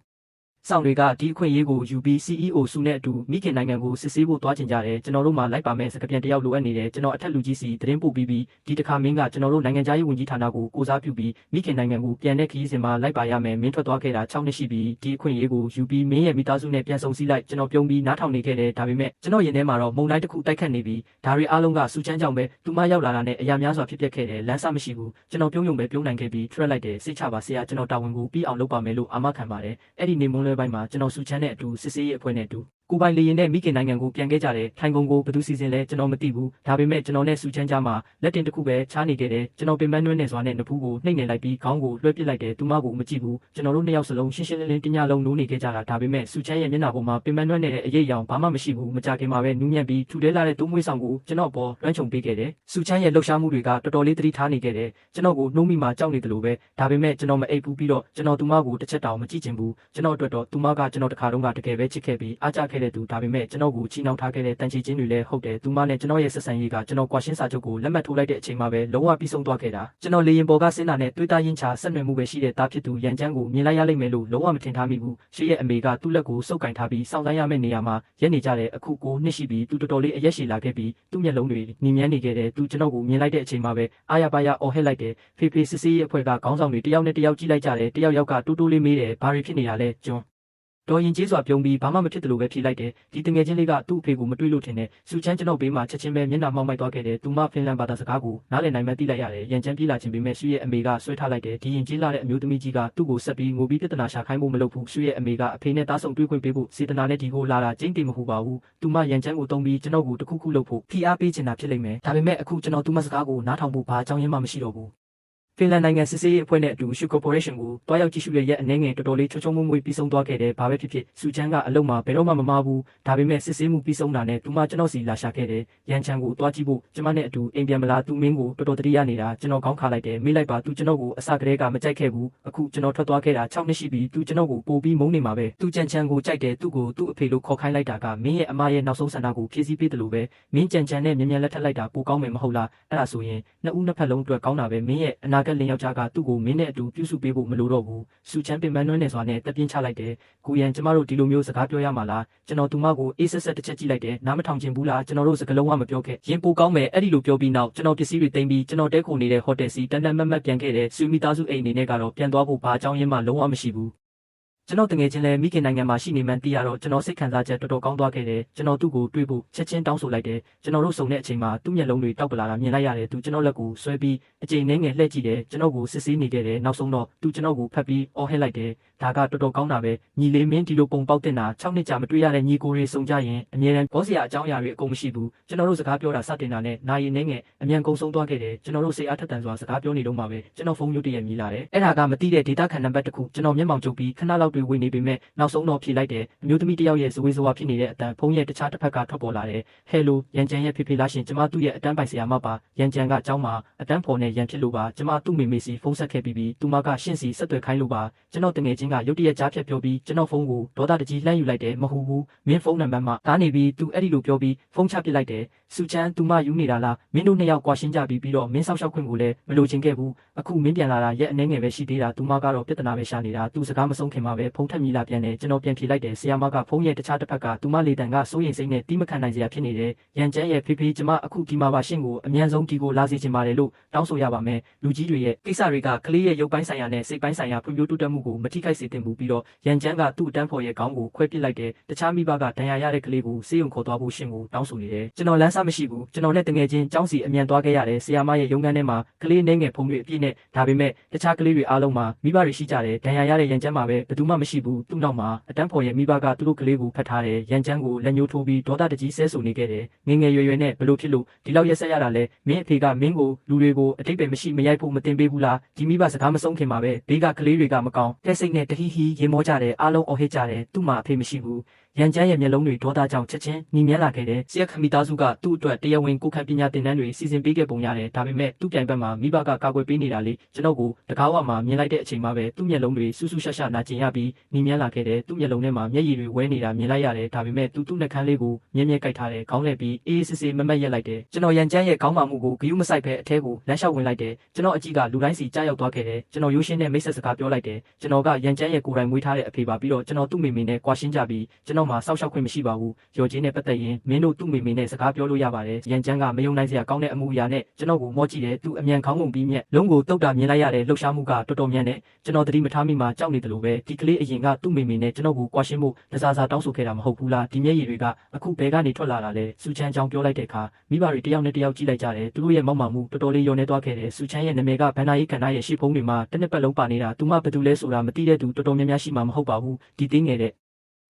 ဆောင်တွေကဒီအခွင့်အရေးကိုယူပြီး CEO စုနဲ့အတူမိခင်နိုင်ငံကိုစစ်ဆေးဖို့တွားချင်ကြတယ်ကျွန်တော်တို့မှာလိုက်ပါမယ်စကားပြန်တယောက်လိုအပ်နေတယ်ကျွန်တော်အထက်လူကြီးစီသတင်းပို့ပြီးဒီတစ်ခါမင်းကကျွန်တော်တို့နိုင်ငံခြားရေးဝန်ကြီးဌာနကိုကိုစားပြုပြီးမိခင်နိုင်ငံကိုပြန်တဲ့ခရီးစဉ်မှာလိုက်ပါရမယ်မင်းထွက်သွားခဲ့တာ6နှစ်ရှိပြီဒီအခွင့်အရေးကိုယူပြီးမင်းရဲ့မိသားစုနဲ့ပြန်ဆုံစည်းလိုက်ကျွန်တော်ပြုံးပြီးနားထောင်နေခဲ့တယ်ဒါပေမဲ့ကျွန်တော်ရင်ထဲမှာတော့မုံတိုင်းတစ်ခုတိုက်ခတ်နေပြီးဒါတွေအားလုံးကစူချမ်းကြောင့်ပဲသူမရောက်လာတာနဲ့အရာများစွာဖြစ်ပျက်ခဲ့တယ်လမ်းစာမရှိဘူးကျွန်တော်ပြုံးယုံပဲပြုံးနိုင်ခဲ့ပြီးထွက်လိုက်တယ်စိတ်ချပါဆရာကျွန်တော်တာဝန်ကိုပြီးအောင်လုပ်ပါမယ်လို့အာမခံပါတယ်အဲ့ဒီနေမွန်းလွဲပိုင်းမှာကျွန်တော်စူချမ်းနဲ့အတူစစ်ဆေးရေးအဖွဲ့နဲ့အတူကိုပိုင်လေရင်နဲ့မိခင်နိုင်ငံကိုပြန်ခဲ့ကြတယ်ထိုင်ကုန်ကိုဘယ်သူစီစဉ်လဲကျွန်တော်မသိဘူးဒါပေမဲ့ကျွန်တော်နဲ့စူချမ်းကြားမှာလက်တင်တစ်ခုပဲချားနေခဲ့တယ်ကျွန်တော်ပင်ပန်းနှွဲ့နေစွာနဲ့နဖူးကိုနှိပ်နေလိုက်ပြီးခေါင်းကိုလွှဲပစ်လိုက်တယ်သူမကိုမကြည့်ဘူးကျွန်တော်တို့နှစ်ယောက်စလုံးရှင်းရှင်းလင်းလင်းတညလုံးနိုးနေခဲ့ကြတာဒါပေမဲ့စူချမ်းရဲ့မျက်နှာပေါ်မှာပင်ပန်းနှွဲ့နေတဲ့အရေးအယောင်ဘာမှမရှိဘူးမကြခင်မှာပဲနူးညံ့ပြီးထူထဲလာတဲ့သုံးမွေးဆောင်ကိုကျွန်တော်ပေါ်လွှမ်းခြုံပေးခဲ့တယ်စူချမ်းရဲ့လှုပ်ရှားမှုတွေကတော်တော်လေးသတိထားနေခဲ့တယ်ကျွန်တော်ကိုနှိုးမိမှကြောက်နေတယ်လို့ပဲဒါပေမဲ့ကျွန်တော်မအိပ်ဘူးပြီးတော့ကျွန်တော်သူမကိုတစ်ချက်တောင်မကြည့်ချင်ဘူးကျွန်တော်အတွက်တော့သူမကကျွန်တော်တခါတုန်းကတကယ်ပဲချစ်ခဲ့ပြီးအားကျခဲ့တဲ့သူဒါပေမဲ့ကျွန်တော်ကိုချီနှောင်ထားခဲ့တဲ့တန်ချီချင်းတွေလည်းဟုတ်တယ်သူမနဲ့ကျွန်တော်ရဲ့ဆက်ဆံရေးကကျွန်တော်ကွာရှင်းစာချုပ်ကိုလက်မှတ်ထိုးလိုက်တဲ့အချိန်မှာပဲလုံးဝပြီးဆုံးသွားခဲ့တာကျွန်တော်လေရင်ပေါ်ကဆင်းတာနဲ့တွေးတာရင်ချဆက်နွယ်မှုပဲရှိတဲ့သားဖြစ်သူရန်ချမ်းကိုမြင်လိုက်ရလိမ့်မယ်လို့လုံးဝမထင်ထားမိဘူးရှေ့ရဲ့အမေကသူ့လက်ကိုစုပ်ကင်ထားပြီးစောင့်ဆိုင်ရမယ့်နေရာမှာရက်နေကြတဲ့အခုကိုနှစ်ရှိပြီးသူတော်တော်လေးအရက်ရှည်လာခဲ့ပြီးသူ့မျက်လုံးတွေမြင်မြန်းနေခဲ့တယ်သူကျွန်တော်ကိုမြင်လိုက်တဲ့အချိန်မှာပဲအာရပါရအော်ဟစ်လိုက်တယ်ဖေဖေစစ်စေးရဲ့အဖွဲ့ကခေါင်းဆောင်တွေတယောက်နဲ့တယောက်ကြည့်လိုက်ကြတယ်တယောက်ယောက်ကတိုးတိုးလေးမေးတယ်ဘာတွေဖြစ်နေတာလဲကျွန်းတော်ရင်ကျေးစွာပြုံးပြီးဘာမှမဖြစ်တယ်လို့ပဲဖြေလိုက်တယ်ဒီတငယ်ချင်းလေးကသူ့အဖေကိုမတွေးလို့ထင်တယ်စူချမ်းကျွန်တော်ဘေးမှာချက်ချင်းပဲမျက်နှာမှောက်မိုက်သွားခဲ့တယ်သူမဖင်လန်ဘာသာစကားကိုနားလည်နိုင်မှသိလိုက်ရတယ်ရန်ချမ်းပြေးလာခြင်းပေမဲ့ရှူရဲ့အမေကဆွဲထားလိုက်တယ်ဒီရင်ကျေးလာတဲ့အမျိုးသမီးကြီးကသူ့ကိုဆက်ပြီးငိုပြီးပြဿနာရှာခိုင်းဖို့မလုပ်ဘူးရှူရဲ့အမေကအဖေနဲ့တားဆုံတွေးခွင့်ပေးဖို့စေတနာနဲ့ဒီကိုလာတာကျင်းတင်မဟုတ်ပါဘူးသူမရန်ချမ်းကိုတုံးပြီးကျွန်တော်ကိုတခုခုလုပ်ဖို့ဖိအားပေးချင်တာဖြစ်လိမ့်မယ်ဒါပေမဲ့အခုကျွန်တော်သူမစကားကိုနားထောင်ဖို့ဘာအကြောင်းရင်းမှမရှိတော့ဘူးဖင်လန်နိုင်ငံစစ်ဆေးရေးအဖွဲ့နဲ့အတူရှူကော်ပိုရေးရှင်းကိုတွားရောက်ကြည့်ရှုရရဲ့အနေငယ်တော်တော်လေးချုံချုံမွေ့မွေ့ပြီးဆုံးသွားခဲ့တယ်။ဘာပဲဖြစ်ဖြစ်စူချမ်းကအလုံးမှာဘယ်တော့မှမမားဘူး။ဒါပေမဲ့စစ်ဆေးမှုပြီးဆုံးတာနဲ့သူမကျွန်တော်စီလာရှာခဲ့တယ်။ရန်ချန်ကိုတွားကြည့်ဖို့ကျမနဲ့အတူအိမ်ပြန်မလာသူမင်းကိုတော်တော်တတိယနေတာကျွန်တော်ခေါင်းခါလိုက်တယ်။မေးလိုက်ပါသူကျွန်တော်ကိုအစကတည်းကမကြိုက်ခဲ့ဘူး။အခုကျွန်တော်ထွက်သွားခဲ့တာ6နှစ်ရှိပြီသူကျွန်တော်ကိုပို့ပြီးမုန်းနေမှာပဲ။သူကြံချန်ကိုကြိုက်တယ်သူ့ကိုသူ့အဖေလို့ခေါ်ခိုင်းလိုက်တာကမင်းရဲ့အမရဲ့နောက်ဆုံးဆန္ဒကိုဖြည့်ဆည်းပေးတယ်လို့ပဲ။မင်းကြံချန်နဲ့မြန်မြန်လက်ထပ်လိုက်တာပိုကောင်းမယ်မဟုတ်လား။အဲ့ဒါဆိုရင်နှစ်ဦးနှစ်ဖက်လုံးအတွက်ကောင်းတာပဲမင်းရဲ့အနာဂတ်လင်ယောက်ျားကသူ့ကိုမင်းနဲ့အတူပြုစုပေးဖို့မလိုတော့ဘူးစူချမ်းပင်ပန်းနှွဲ့နေစွာနဲ့တက်ပြင်းချလိုက်တယ်ကိုရန်ကျမတို့ဒီလိုမျိုးစကားပြောရမှာလားကျွန်တော်သူမကိုအေးဆက်ဆက်တစ်ချက်ကြည့်လိုက်တယ်နားမထောင်ချင်ဘူးလားကျွန်တော်တို့စကားလုံးဝမပြောခဲ့ရင်ပိုကောင်းမယ်အဲ့ဒီလိုပြောပြီးနောက်ကျွန်တော်ပစ္စည်းတွေတင်ပြီးကျွန်တော်တဲခုနေတဲ့ဟိုတယ်စီတန်တန်မတ်မတ်ပြန်ခဲ့တယ်စူမီသားစုအိမ်အနေနဲ့ကတော့ပြန်သွားဖို့ဘာအကြောင်းရင်းမှလုံးဝမရှိဘူးကျွန်တော်တငယ်ချင်းလည်းမိခင်နိုင်ငံမှာရှိနေမှန်းသိရတော့ကျွန်တော်စိတ်ခံစားချက်တော်တော်ကောင်းသွားခဲ့တယ်ကျွန်တော်သူ့ကိုတွေ့ဖို့ချက်ချင်းတောင်းဆိုလိုက်တယ်ကျွန်တော်တို့ဆုံတဲ့အချိန်မှာသူ့မျက်လုံးတွေတောက်ပလာတာမြင်လိုက်ရတယ်သူကျွန်တော်လက်ကိုဆွဲပြီးအချိန်နဲ့ငယ်လှည့်ကြည့်တယ်ကျွန်တော်ကိုစစ်ဆေးနေခဲ့တယ်နောက်ဆုံးတော့သူကျွန်တော်ကိုဖတ်ပြီးအော်ဟစ်လိုက်တယ်ဒါကတော်တော်ကောင်းတာပဲညီလေးမင်းဒီလိုပုံပေါက်တင်တာ6နှစ်ကြာမတွေ့ရတဲ့ညီကိုတွေစုံကြရင်အမြဲတမ်းဘောစရာအကြောင်းအရာတွေအကုန်မရှိဘူးကျွန်တော်တို့စကားပြောတာစတင်တာနဲ့နာရီနဲ့ငယ်အမြန်ကုန်ဆုံးသွားခဲ့တယ်ကျွန်တော်တို့စိတ်အားထက်သန်စွာစကားပြောနေတော့မှပဲကျွန်တော်ဖုန်းရုပ်တရက်မြည်လာတယ်အဲ့ဒါကမသိတဲ့ဒေတာခန်နံပါတ်တစ်ခုကျွန်တော်မျက်မှောင်ကျုပ်ပြီးခဏလောက်တွေဝင်နေပေမဲ့နောက်ဆုံးတော့ဖြေလိုက်တယ်အမျိုးသမီးတစ်ယောက်ရဲ့ဇဝေဇဝါဖြစ်နေတဲ့အတန်ဖုန်းရဲ့တခြားတစ်ဖက်ကထွက်ပေါ်လာတယ်ဟဲလိုရန်ကျန်ရဲ့ဖေဖေလားရှင်ကျမသူ့ရဲ့အတန်းပိုင်ဆရာမပါရန်ကျန်ကအเจ้าမှာအတန်းဖော်နဲ့ရန်ဖြစ်လို့ပါကျမသူ့မိမေစီဖုန်းဆက်ခဲ့ပြီးသူမကရှင့်စီဆက်သွယ်ခိုင်းလို့ပါကျွန်တော်တငယ်ချင်းကရုတ်တရက်ကြားဖြတ်ပြောပြီးကျွန်တော်ဖုန်းကိုဒေါသတကြီးလှမ်းယူလိုက်တယ်မဟုတ်ဘူးမင်းဖုန်းနံပါတ်မှာတားနေပြီးသူအဲ့ဒီလိုပြောပြီးဖုန်းချပစ်လိုက်တယ်စူချမ်းသူမယူနေတာလားမင်းတို့နှစ်ယောက်ကွာရှင်းကြပြီးတော့မင်းဆောက်ရှောက်ခွင့်ကိုလည်းမလိုချင်ခဲ့ဘူးအခုမင်းပြန်လာတာရဲ့အနေငယ်ပဲရှိသေးတာသူမကတော့ပြဿနာပဲရှာနေတာသူစကားမဆုံးခင်မှာပဲဖုန်းထက်မြည်လာပြန်တယ်ကျွန်တော်ပြန်ဖြေလိုက်တယ်ဆရာမကဖုန်းရဲ့တခြားတစ်ဖက်ကသူမလေတန်ကစိုးရိမ်စိတ်နဲ့တီးမခံနိုင်စရာဖြစ်နေတယ်ရန်ကျန်းရဲ့ဖေဖေကျမအခုဒီမှာပါရှင့်ကိုအမြန်ဆုံးဒီကိုလာစေချင်ပါတယ်လို့တောင်းဆိုရပါမယ်လူကြီးတွေရဲ့ကိစ္စတွေကကလေးရဲ့ရုပ်ပိုင်းဆိုင်ရာနဲ့စိတ်ပိုင်းဆိုင်ရာဖွံ့ဖြိုးတိုးတက်မှုကိုမထိခိုက်စေသင့်ဘူးပြီးတော့ရန်ကျန်းကသူ့အတန်းဖော်ရဲ့ခေါင်းကိုခွဲပစ်လိုက်တယ်တခြားမိဘကဒဏ်ရာရတဲ့ကလေးကိုဆေးရုံခေါ်သွားဖို့ရှင့်ကိုတောင်းဆိုနေတယ်ကျွန်တော်လမ်းစားမရှိဘူးကျွန်တော်နဲ့တငယ်ချင်းကျောင်းစီအမြန်သွားခဲ့ရတယ်ဆရာမရဲ့ရုံးခန်းထဲမှာကလေးနှဲငယ်ဖုံတွေအပြည့်နဲ့ဒါပေမဲ့တခြားကလေးတွေအားလုံးမှာမိဘတွေရှိကြတယ်ဒဏ်ရာရတဲ့ရန်ကျန်းမှာပဲဘယ်သူမှမရှိဘူးသူ့နောက်မှာအတန်းဖော်ရဲ့မိဘကသူတို့ကလေးကိုဖတ်ထားတယ်ရန်ကျန်းကိုလက်ညှိုးထိုးပြီးဒေါသတကြီးဆဲဆူနေခဲ့တယ်ငငယ်ရွယ်ရွယ်နဲ့ဘလို့ဖြစ်လို့ဒီလောက်ရက်ဆက်ရတာလဲမင်းအဖေကမင်းကိုလူတွေကိုအတိတ်ပဲမရှိမရိုက်ဖို့မတင်ပေးဘူးလားဒီမိဘစကားမဆုံးခင်မှာပဲဘေးကကလေးတွေကမကောင်းတဲ့စိတ်နဲ့တဟီဟီရေမောကြတယ်အားလုံးအော်ဟစ်ကြတယ်သူ့မှာအဖေမရှိဘူး ရန်ကျန်းရဲ့မျက်လုံးတွေဒေါသကြောင့်ချက်ချင်းညီမြန်းလာခဲ့တယ်ဆရာခမီသားစုကသူ့အတွက်တရားဝင်ကိုခံပညာသင်တန်းတွေစီစဉ်ပေးခဲ့ပုံရတယ်ဒါပေမဲ့သူ့ပြိုင်ဘက်မှာမိဘကကာကွယ်ပေးနေတာလေကျွန်တော်ကိုတကားဝမှာမြင်လိုက်တဲ့အချိန်မှာပဲသူ့မျက်လုံးတွေဆူဆူရှာရှာနာကျင်ရပြီးညီမြန်းလာခဲ့တယ်သူ့မျက်လုံးထဲမှာမျက်ရည်တွေဝဲနေတာမြင်လိုက်ရတယ်ဒါပေမဲ့သူ့နှက်ခမ်းလေးကိုမြဲမြဲကိုက်ထားတယ်ခေါင်းလဲပြီးအေးအေးဆေးဆေးမမတ်ရက်လိုက်တယ်ကျွန်တော်ရန်ကျန်းရဲ့ခေါင်းမာမှုကိုဂယုမဆိုင်ဖဲအထဲကိုလမ်းလျှောက်ဝင်လိုက်တယ်ကျွန်တော်အကြည့်ကလူတိုင်းစီကြားရောက်သွားခဲ့တယ်ကျွန်တော်ရိုးရှင်းတဲ့မိတ်ဆက်စကားပြောလိုက်တယ်ကျွန်တော်ကရန်ကျန်းရဲ့ကိုယ်တိုင်မွေးထားတဲ့အဖေပါပြီးတော့ကျွန်တော်သူ့မိမိနဲ့ကွာရှင်းကြပြီးကျွန်တော်မှစောက်ရှောက်ခွင့်မရှိပါဘူးရော်ချင်းနဲ့ပတ်သက်ရင်မင်းတို့သူ့မိမိနဲ့စကားပြောလို့ရပါတယ်ရန်ကျန်းကမယုံနိုင်စရာကောင်းတဲ့အမှုအရာနဲ့ကျွန်တော်ကိုမော့ကြည့်တယ်သူအမြန်ခေါင်းငုံပြီးမြက်လုံးကိုတုတ်တာမြင်လိုက်ရတဲ့လှုပ်ရှားမှုကတော်တော်မြန်တယ်ကျွန်တော်သတိမထားမိမှကြောက်နေတယ်လို့ပဲဒီကလေးအရင်ကသူ့မိမိနဲ့ကျွန်တော်ကိုကွာရှင်းဖို့တစားစားတောင်းဆိုခဲ့တာမဟုတ်ဘူးလားဒီမျက်ရည်တွေကအခုဘဲကနေထွက်လာတာလဲစူချမ်းကြောင်ပြောလိုက်တဲ့အခါမိဘတွေတယောက်နဲ့တယောက်ကြည့်လိုက်ကြတယ်သူတို့ရဲ့မောက်မာမှုတော်တော်လေးယုံနေသွားခဲ့တယ်စူချမ်းရဲ့နာမည်ကဘန်နာရေးခန္ဓာရဲ့ရှေ့ဖုံးတွေမှာတစ်နှစ်ပတ်လုံးပါနေတာသူမှဘယ်သူလဲဆိုတာမသိတဲ့သူတော်တော်များများရှိမှာမဟုတ်ပါဘူးဒီတင်းငယ်တဲ့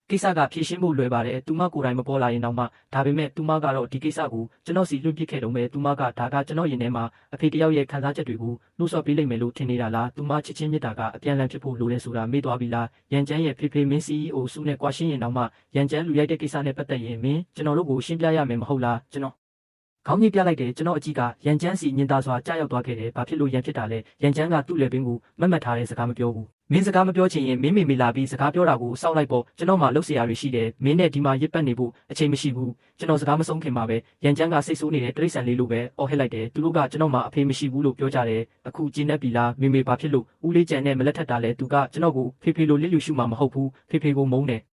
ကိစ္စကဖြေရှင်းဖို့လွယ်ပါတယ်သူမကိုယ်တိုင်မပေါ်လာရင်တော့မှဒါပေမဲ့သူမကတော့ဒီကိစ္စကိုကျွန်တော်စီလွှတ်ပစ်ခဲ့တော့မယ်သူမကဒါကကျွန်တော်ရင်ထဲမှာအဖေတယောက်ရဲ့ခံစားချက်တွေကိုနှိုးဆော်ပေးလိုက်မယ်လို့ထင်နေတာလားသူမချစ်ချင်းမြတ်တာကအပြန်အလှန်ဖြစ်ဖို့လိုလဲဆိုတာမေ့သွားပြီလားရန်ကျန်းရဲ့ဖေဖေမင်း CEO စုနဲ့ကွာရှင်းရင်တော့မှရန်ကျန်းလူရိုက်တဲ့ကိစ္စနဲ့ပတ်သက်ရင်မင်းကျွန်တော်တို့ကိုရှင်းပြရမယ်မဟုတ်လားကျွန်တော်ခေါင်းကြီးပြလိုက်တယ်ကျွန်တော်အကြည့်ကရန်ကျန်းစီညင်သားစွာကြားရောက်သွားခဲ့တယ်ဘာဖြစ်လို့ရန်ဖြစ်တာလဲရန်ကျန်းကသူ့လေပင်ကိုမတ်မတ်ထားတဲ့စကားမပြောဘူးမင်းစကားမပြောချင်ရင်မင်းမေလာပြီးစကားပြောတာကိုစောင့်လိုက်ပေါ့ကျွန်တော်မှလှုပ်เสียရတွေရှိတယ်မင်းနဲ့ဒီမှာရစ်ပတ်နေဖို့အချိန်မရှိဘူးကျွန်တော်စကားမဆုံးခင်မှာပဲရန်ကျန်းကစိတ်ဆိုးနေတဲ့တရိษံလေးလိုပဲအော်ဟစ်လိုက်တယ်သူတို့ကကျွန်တော်မှအဖေမရှိဘူးလို့ပြောကြတယ်အခုကျင်းနေပြီလားမေဘာဖြစ်လို့ဦးလေးကျန်နဲ့မလက်ထက်တာလဲသူကကျွန်တော်ကိုဖေဖေလိုလစ်လူရှုမှာမဟုတ်ဘူးဖေဖေကိုမုန်းတယ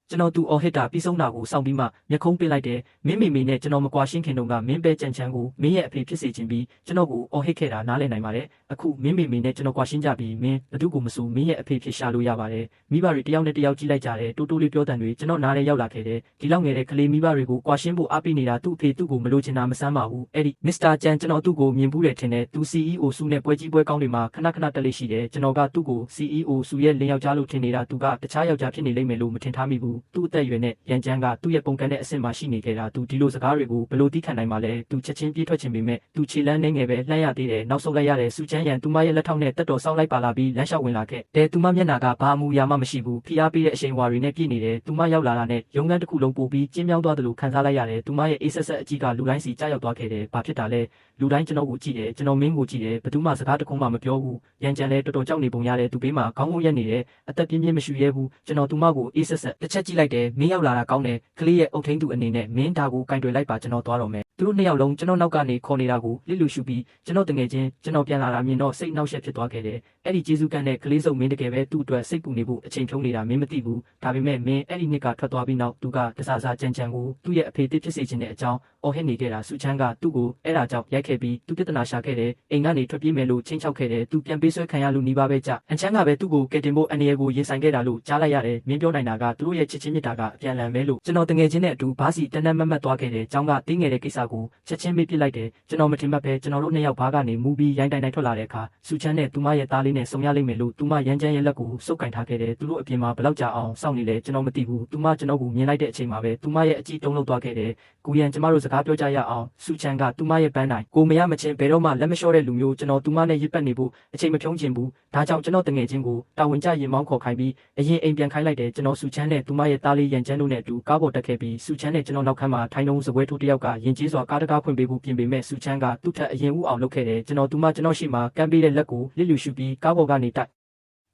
်ကျွန်တော်သူအော်ဟစ်တာပြီးဆုံးတာကိုစောင့်ပြီးမှမျက်ခုံးပစ်လိုက်တယ်မင်းမေနဲ့ကျွန်တော်မကွာရှင်းခင်တုန်းကမင်းပဲကြံချမ်းကိုမင်းရဲ့အဖေဖြစ်စေခြင်းပြီးကျွန်တော်ကိုအော်ဟစ်ခဲ့တာနားလည်နိုင်ပါတယ်အခုမင်းမေနဲ့ကျွန်တော်ကွာရှင်းကြပြီးမင်းဘသူကိုမဆိုမင်းရဲ့အဖေဖြစ်ရှာလို့ရပါတယ်မိဘတွေတယောက်နဲ့တယောက်ကြည့်လိုက်ကြတယ်တိုးတိုးလေးပြောတန်တွေကျွန်တော်နားထဲရောက်လာခဲ့တယ်ဒီလောက်ငယ်တဲ့ကလေးမိဘတွေကိုကွာရှင်းဖို့အားပေးနေတာသူ့အဖေသူ့ကိုမလိုချင်တာမဆမ်းပါဘူးအဲ့ဒီမစ္စတာကျန်ကျွန်တော်သူ့ကိုမြင်ဘူးတယ်ထင်တယ်သူ CEO စုနဲ့ပွဲကြီးပွဲကောင်းတွေမှာခဏခဏတက်လေးရှိတယ်ကျွန်တော်ကသူ့ကို CEO စုရဲ့လင်းယောက်ျားလို့ထင်နေတာသူကတခြားယောက်ျားဖြစ်နေလိမ့်မယ်လို့မထင်ထားမိဘူးသူ့အသက်အရွယ်နဲ့ရန်ကျန်းကသူ့ရဲ့ပုံကံတဲ့အဆင့်မှာရှိနေခဲ့တာသူဒီလိုစကားတွေကိုဘလို့တီးခံနိုင်မှာလဲသူချက်ချင်းပြေးထွက်ခြင်းပေမဲ့သူခြေလန်းနေငယ်ပဲလှမ်းရသေးတယ်နောက်ဆုံးလိုက်ရတဲ့စူချမ်းရန်သူမရဲ့လက်ထောက်နဲ့တက်တော်ဆောက်လိုက်ပါလာပြီးလမ်းလျှောက်ဝင်လာခဲ့တယ်သူမမျက်နှာကဘာအမူအရာမှမရှိဘူးဖိအားပေးတဲ့အရှိန်အဝါတွေနဲ့ပြည့်နေတယ်သူမရောက်လာတာနဲ့ရုံးခန်းတစ်ခုလုံးပို့ပြီးကျင်းမြောင်းသွားတယ်လို့ခံစားလိုက်ရတယ်သူမရဲ့အေးဆက်ဆက်အကြည့်ကလူတိုင်းစီကြားရောက်သွားခဲ့တယ်ဘာဖြစ်တာလဲလူတိုင်းကျွန်တော်ကိုကြည့်တယ်ကျွန်တော်မင်းကိုကြည့်တယ်ဘယ်သူမှစကားတခုမှမပြောဘူးရန်ကျန်လဲတော်တော်ကြောက်နေပုံရတယ်သူဘေးမှာခေါင်းငုံရက်နေတယ်အသက်ပြင်းပြင်းမရှိရဲဘူးကျွန်တော်သူမကိုအေးဆက်ဆက်တစ်ချက်ကြည့်လိုက်တယ်မင်းရောက်လာတာကောင်းတယ်ကလေးရဲ့အုတ်ထင်းသူအနေနဲ့မင်းဒါကိုကင်တွယ်လိုက်ပါကျွန်တော်သွားတော့မယ်သူတို့နှစ်ယောက်လုံးကျွန်တော်နောက်ကနေခေါ်နေတာကိုလစ်လူရှုပြီးကျွန်တော်တငယ်ချင်းကျွန်တော်ပြန်လာတာမြင်တော့စိတ်နှောက်ယှက်ဖြစ်သွားခဲ့တယ်အဲ့ဒီကျေးဇူးကံနဲ့ကလေးစုံမင်းတကယ်ပဲသူ့အတွက်စိတ်ပူနေဖို့အချိန်ဖြုံးနေတာမင်းမသိဘူးဒါပေမဲ့မင်းအဲ့ဒီနှစ်ကထွက်သွားပြီးနောက်သူကတစားစားကြမ်းကြမ်းကိုသူ့ရဲ့အဖေတစ်ဖြစ်စေခြင်းတဲ့အကြောင်းအော်ဟစ်နေခဲ့တာစူချမ်းကသူ့ကိုအဲ့ဒါကြောင့်ရိုက်ခဲ့ပြီးသူပြဿနာရှာခဲ့တယ်အိမ်ကနေထွက်ပြေးမယ်လို့ချင်းချောက်ခဲ့တယ်သူပြန်ပေးဆွဲခံရလို့နှီးပါပဲကြအချမ်းကပဲသူ့ကိုကယ်တင်ဖို့အနေရကိုရင်ဆိုင်ခဲ့တာလို့ကြားလိုက်ရတယ်မင်းပြောနိုင်တာကသူတို့ရဲ့ချစ်ချင်းမြတ်တာကအပြန်လန်ပဲလို့ကျွန်တော်တငယ်ချင်းနဲ့အတူဘားစီတန်းတန်းမတ်မတ်သွားခဲ့တယ်ကျောင်းကတင်းငယ်တဲ့ကိစ္စကိုချက်ချင်းမေးပြလိုက်တယ်ကျွန်တော်မထင်မှတ်ပဲကျွန်တော်တို့နှစ်ယောက်ဘားကနေမူပြီးရိုင်းတိုင်တိုင်ထွက်လာတဲ့အခါစူချမ်းနဲ့သူမရဲ့သားလေးနဲ့ဆုံရလိမ့်မယ်လို့သူမရမ်းချမ်းရဲ့လက်ကိုစုပ်ကင်ထားခဲ့တယ်သူတို့အပြင်မှာဘလောက်ကြာအောင်စောင့်နေလဲကျွန်တော်မသိဘူးသူမကျွန်တော်ကိုမြင်လိုက်တဲ့အချိန်မှာပဲသူမရဲ့အကြည့်တုံးလောက်သွားခဲ့တယ်ကိုရန်ကျမတို့စကားပြောကြရအောင်စူချမ်းကသူမရဲ့ပန်းတိုင်ကိုမရမချင်းဘယ်တော့မှလက်မလျှော့တဲ့လူမျိုးကျွန်တော်သူမနဲ့ရစ်ပတ်နေဖို့အချိန်မဖြုံးချင်ဘူးဒါကြောင့်ကျွန်တော်တငယ်ချင်းကိုတာဝန်ကျရင်မောင်းခေါ်ခိုင်းပြီးအရင်အိမ်ပြန်ခိုင်းလိုက်တယ်ကျွန်တော်စူချမ်းနဲ့သူမရဲ့သားလေးရန်ချမ်းတို့နဲ့အတူကားပေါ်တက်ခဲ့ပြီးစူချမ်းနဲ့ကျွန်တော်နောက်ခန်းမှာထိုင်းလုံးစပွဲထိုးတစ်ယောက်ကရင်ကျေးစွာကားတကားဖွင့်ပေးဖို့ပြင်ပေမဲ့စူချမ်းကသူ့ထက်အရင်ဦးအောင်လုပ်ခဲ့တယ်ကျွန်တော်သူမကျွန်တော်ရှိမှကမ်းပေးတဲ့လက်ကိုလစ်လူရှုပြီးကားပေါ်ကနေတိုက်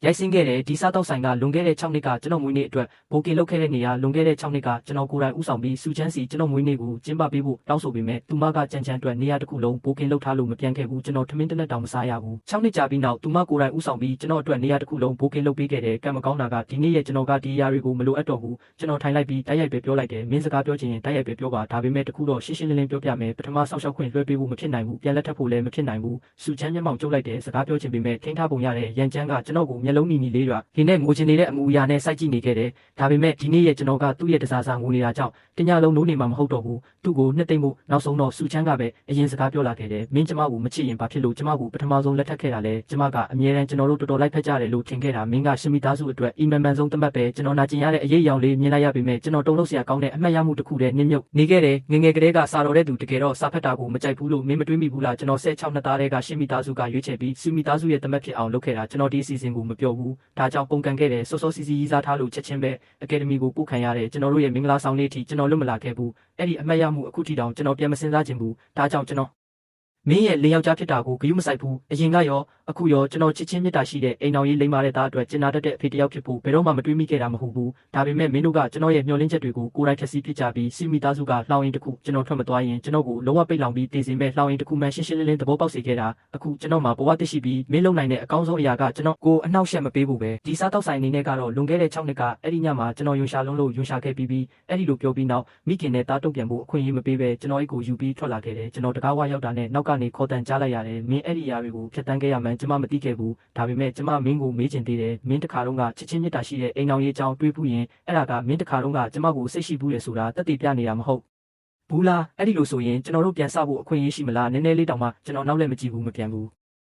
ရိုက်စင်းခဲ့တယ်ဒီစားတော့ဆိုင်ကလွန်ခဲ့တဲ့6နှစ်ကကျွန်တော်မွေးနေ့အတွက်ဘိုကင်လုပ်ခဲ့တဲ့နေရာလွန်ခဲ့တဲ့6နှစ်ကကျွန်တော်ကိုယ်တိုင်ဥဆောင်ပြီးစူချမ်းစီကျွန်တော်မွေးနေ့ကိုကျင်းပပေးဖို့တောင်းဆိုပေမဲ့သူမကကြမ်းကြမ်းအတွက်နေရာတစ်ခုလုံးဘိုကင်လုပ်ထားလို့မပြန်ခဲ့ဘူးကျွန်တော်ထမင်းတစ်နက်တောင်မစားရဘူး6နှစ်ကြာပြီးနောက်သူမကိုယ်တိုင်ဥဆောင်ပြီးကျွန်တော်အတွက်နေရာတစ်ခုလုံးဘိုကင်လုပ်ပေးခဲ့တယ်ကံမကောင်းတာကဒီနေ့ရဲ့ကျွန်တော်ကဒီအရာတွေကိုမလိုအပ်တော့ဘူးကျွန်တော်ထိုင်လိုက်ပြီးတိုက်ရိုက်ပဲပြောလိုက်တယ်မင်းစကားပြောချင်ရင်တိုက်ရိုက်ပဲပြောပါဒါပေမဲ့တခုတော့ရှင်းရှင်းလင်းလင်းပြောပြမယ်ပထမဆောက်ရှောက်ခွင့်လွှဲပေးဖို့မဖြစ်နိုင်ဘူးပြန်လက်ထပ်ဖို့လည်းမဖြစ်နိုင်ဘူးစူချမ်းမျက်မှောက်ကျုပ်လိုက်တယ်စကားပြောချင်ပေမဲ့ထိန်းထားပုံရတဲ့ရန်ချမ်းကကျွန်တော်ကိုမျက်လုံးနီနီလေးရွာဒီနဲ့ငိုချင်နေတဲ့အမူအရာနဲ့စိုက်ကြည့်နေခဲ့တယ်ဒါပေမဲ့ဒီနေ့ရဲ့ကျွန်တော်ကသူ့ရဲ့တစားစားငိုနေတာကြောင့်တညလုံးနိုးနေမှာမဟုတ်တော့ဘူးသူ့ကိုနှစ်သိမ့်ဖို့နောက်ဆုံးတော့စူချမ်းကပဲအရင်စကားပြောလာခဲ့တယ်မင်းကျမကိုမချစ်ရင်ဘာဖြစ်လို့ကျမကိုပထမဆုံးလက်ထပ်ခဲ့တာလဲကျမကအမြဲတမ်းကျွန်တော်တို့တော်တော်လိုက်ဖက်ကြတယ်လို့ထင်ခဲ့တာမင်းကရှမီသားစုအတွက်အီမန်မှန်ဆုံးတမတ်ပဲကျွန်တော်နာကျင်ရတဲ့အရေးအယောင်လေးမြင်လိုက်ရပေမဲ့ကျွန်တော်တုံ့လို့စရာကောင်းတဲ့အမှတ်ရမှုတစ်ခုတည်းနင်းမြုပ်နေခဲ့တယ်ငငယ်ကလေးကစာတော်တဲ့သူတကယ်တော့စာဖတ်တာကိုမကြိုက်ဘူးလို့မင်းမတွေးမိဘူးလားကျွန်တော်16နှစ်သားတည်းကရှမီသားစုကရွေးချယ်ပြီးစူမီသားစုရဲ့တမတ်ဖြစ်အောင်လုပ်ခဲ့တာကျွန်တော်ဒီအစီအစဉ်ကိုမ ပြောဘူးဒါကြောင့်ပုံကန်ခဲ့တဲ့စောစောစီစီရေးစားထားလို့ချက်ချင်းပဲအကယ်ဒမီကိုပို့ခံရတဲ့ကျွန်တော်တို့ရဲ့မင်္ဂလာဆောင်နေ့အထိကျွန်တော်လွတ်မလာခဲ့ဘူးအဲ့ဒီအမှတ်ရမှုအခုထိတောင်ကျွန်တော်ပြန်မစင်စားခြင်းဘူးဒါကြောင့်ကျွန်တော်မင်းရဲ့လေးယောက်ျားဖြစ်တာကိုဂရုမစိုက်ဘူးအရင်ကရောအခုရောကျွန်တော်ချစ်ချင်းမြတ်တာရှိတဲ့အိမ်တော်ရေးလိမ္မာတဲ့သားအတွက်ကျင်နာတတ်တဲ့အဖေတယောက်ဖြစ်ဖို့ဘယ်တော့မှမတွေးမိခဲ့တာမဟုတ်ဘူးဒါပေမဲ့မင်းတို့ကကျွန်တော်ရဲ့မျှော်လင့်ချက်တွေကိုကိုယ်တိုင်ဖျက်ဆီးပစ်ကြပြီးစီမီသားစုကလှောင်ရင်တစ်ခုကျွန်တော်ထွက်မသွားရင်ကျွန်တော်ကိုလုံးဝပိတ်လောင်ပြီးတင်စင်မဲ့လှောင်ရင်တစ်ခုမှရှင်းရှင်းလင်းလင်းသဘောပေါက်စေခဲ့တာအခုကျွန်တော်မှာဘဝတရှိပြီးမင်းလုံနိုင်တဲ့အကောင်းဆုံးအရာကကျွန်တော်ကိုအနှောက်အယှက်မပေးဘူးပဲဒီစားတောက်ဆိုင်အနေနဲ့ကတော့လွန်ခဲ့တဲ့6နှစ်ကအဲ့ဒီညမှာကျွန်တော်ယွန်ရှာလုံးလို့ယွန်ရှာခဲ့ပြီးအဲ့ဒီလိုပြောပြီးနောက်မိခင်နဲ့တားတုတ်ပြန်ဖို့အခွင့်အရေးမပေးပဲကျွန်တော်အိတ်ကိုယူပြီးထွက်လာခဲ့တယ်ကျွန်တော်တကားဝရောက်တာနဲ့နောက်ကနေခေါ်တန်ကြားလိုက်ရတယ်မင်းအဲ့ဒီအရာတွေကိုဖျက်ဆီးခဲ့ရမှန်းကျွန်မမသိခဲ့ဘူးဒါပေမဲ့ကျွန်မမင်းကိုမေးချင်သေးတယ်မင်းတခါတော့ကချစ်ချင်းမြတ်တာရှိတဲ့အိမ်တော်ရေးအကြောင်းတွေးဘူးရင်အဲ့ဒါကမင်းတခါတော့ကကျွန်မကိုစိတ်ရှိဘူးလေဆိုတာတက်တည်ပြနေတာမဟုတ်ဘူးလားအဲ့ဒီလိုဆိုရင်ကျွန်တော်တို့ပြန်စဖို့အခွင့်အရေးရှိမလားနည်းနည်းလေးတောင်မှကျွန်တော်နောက်လည်းမကြည့်ဘူးမပြန်ဘ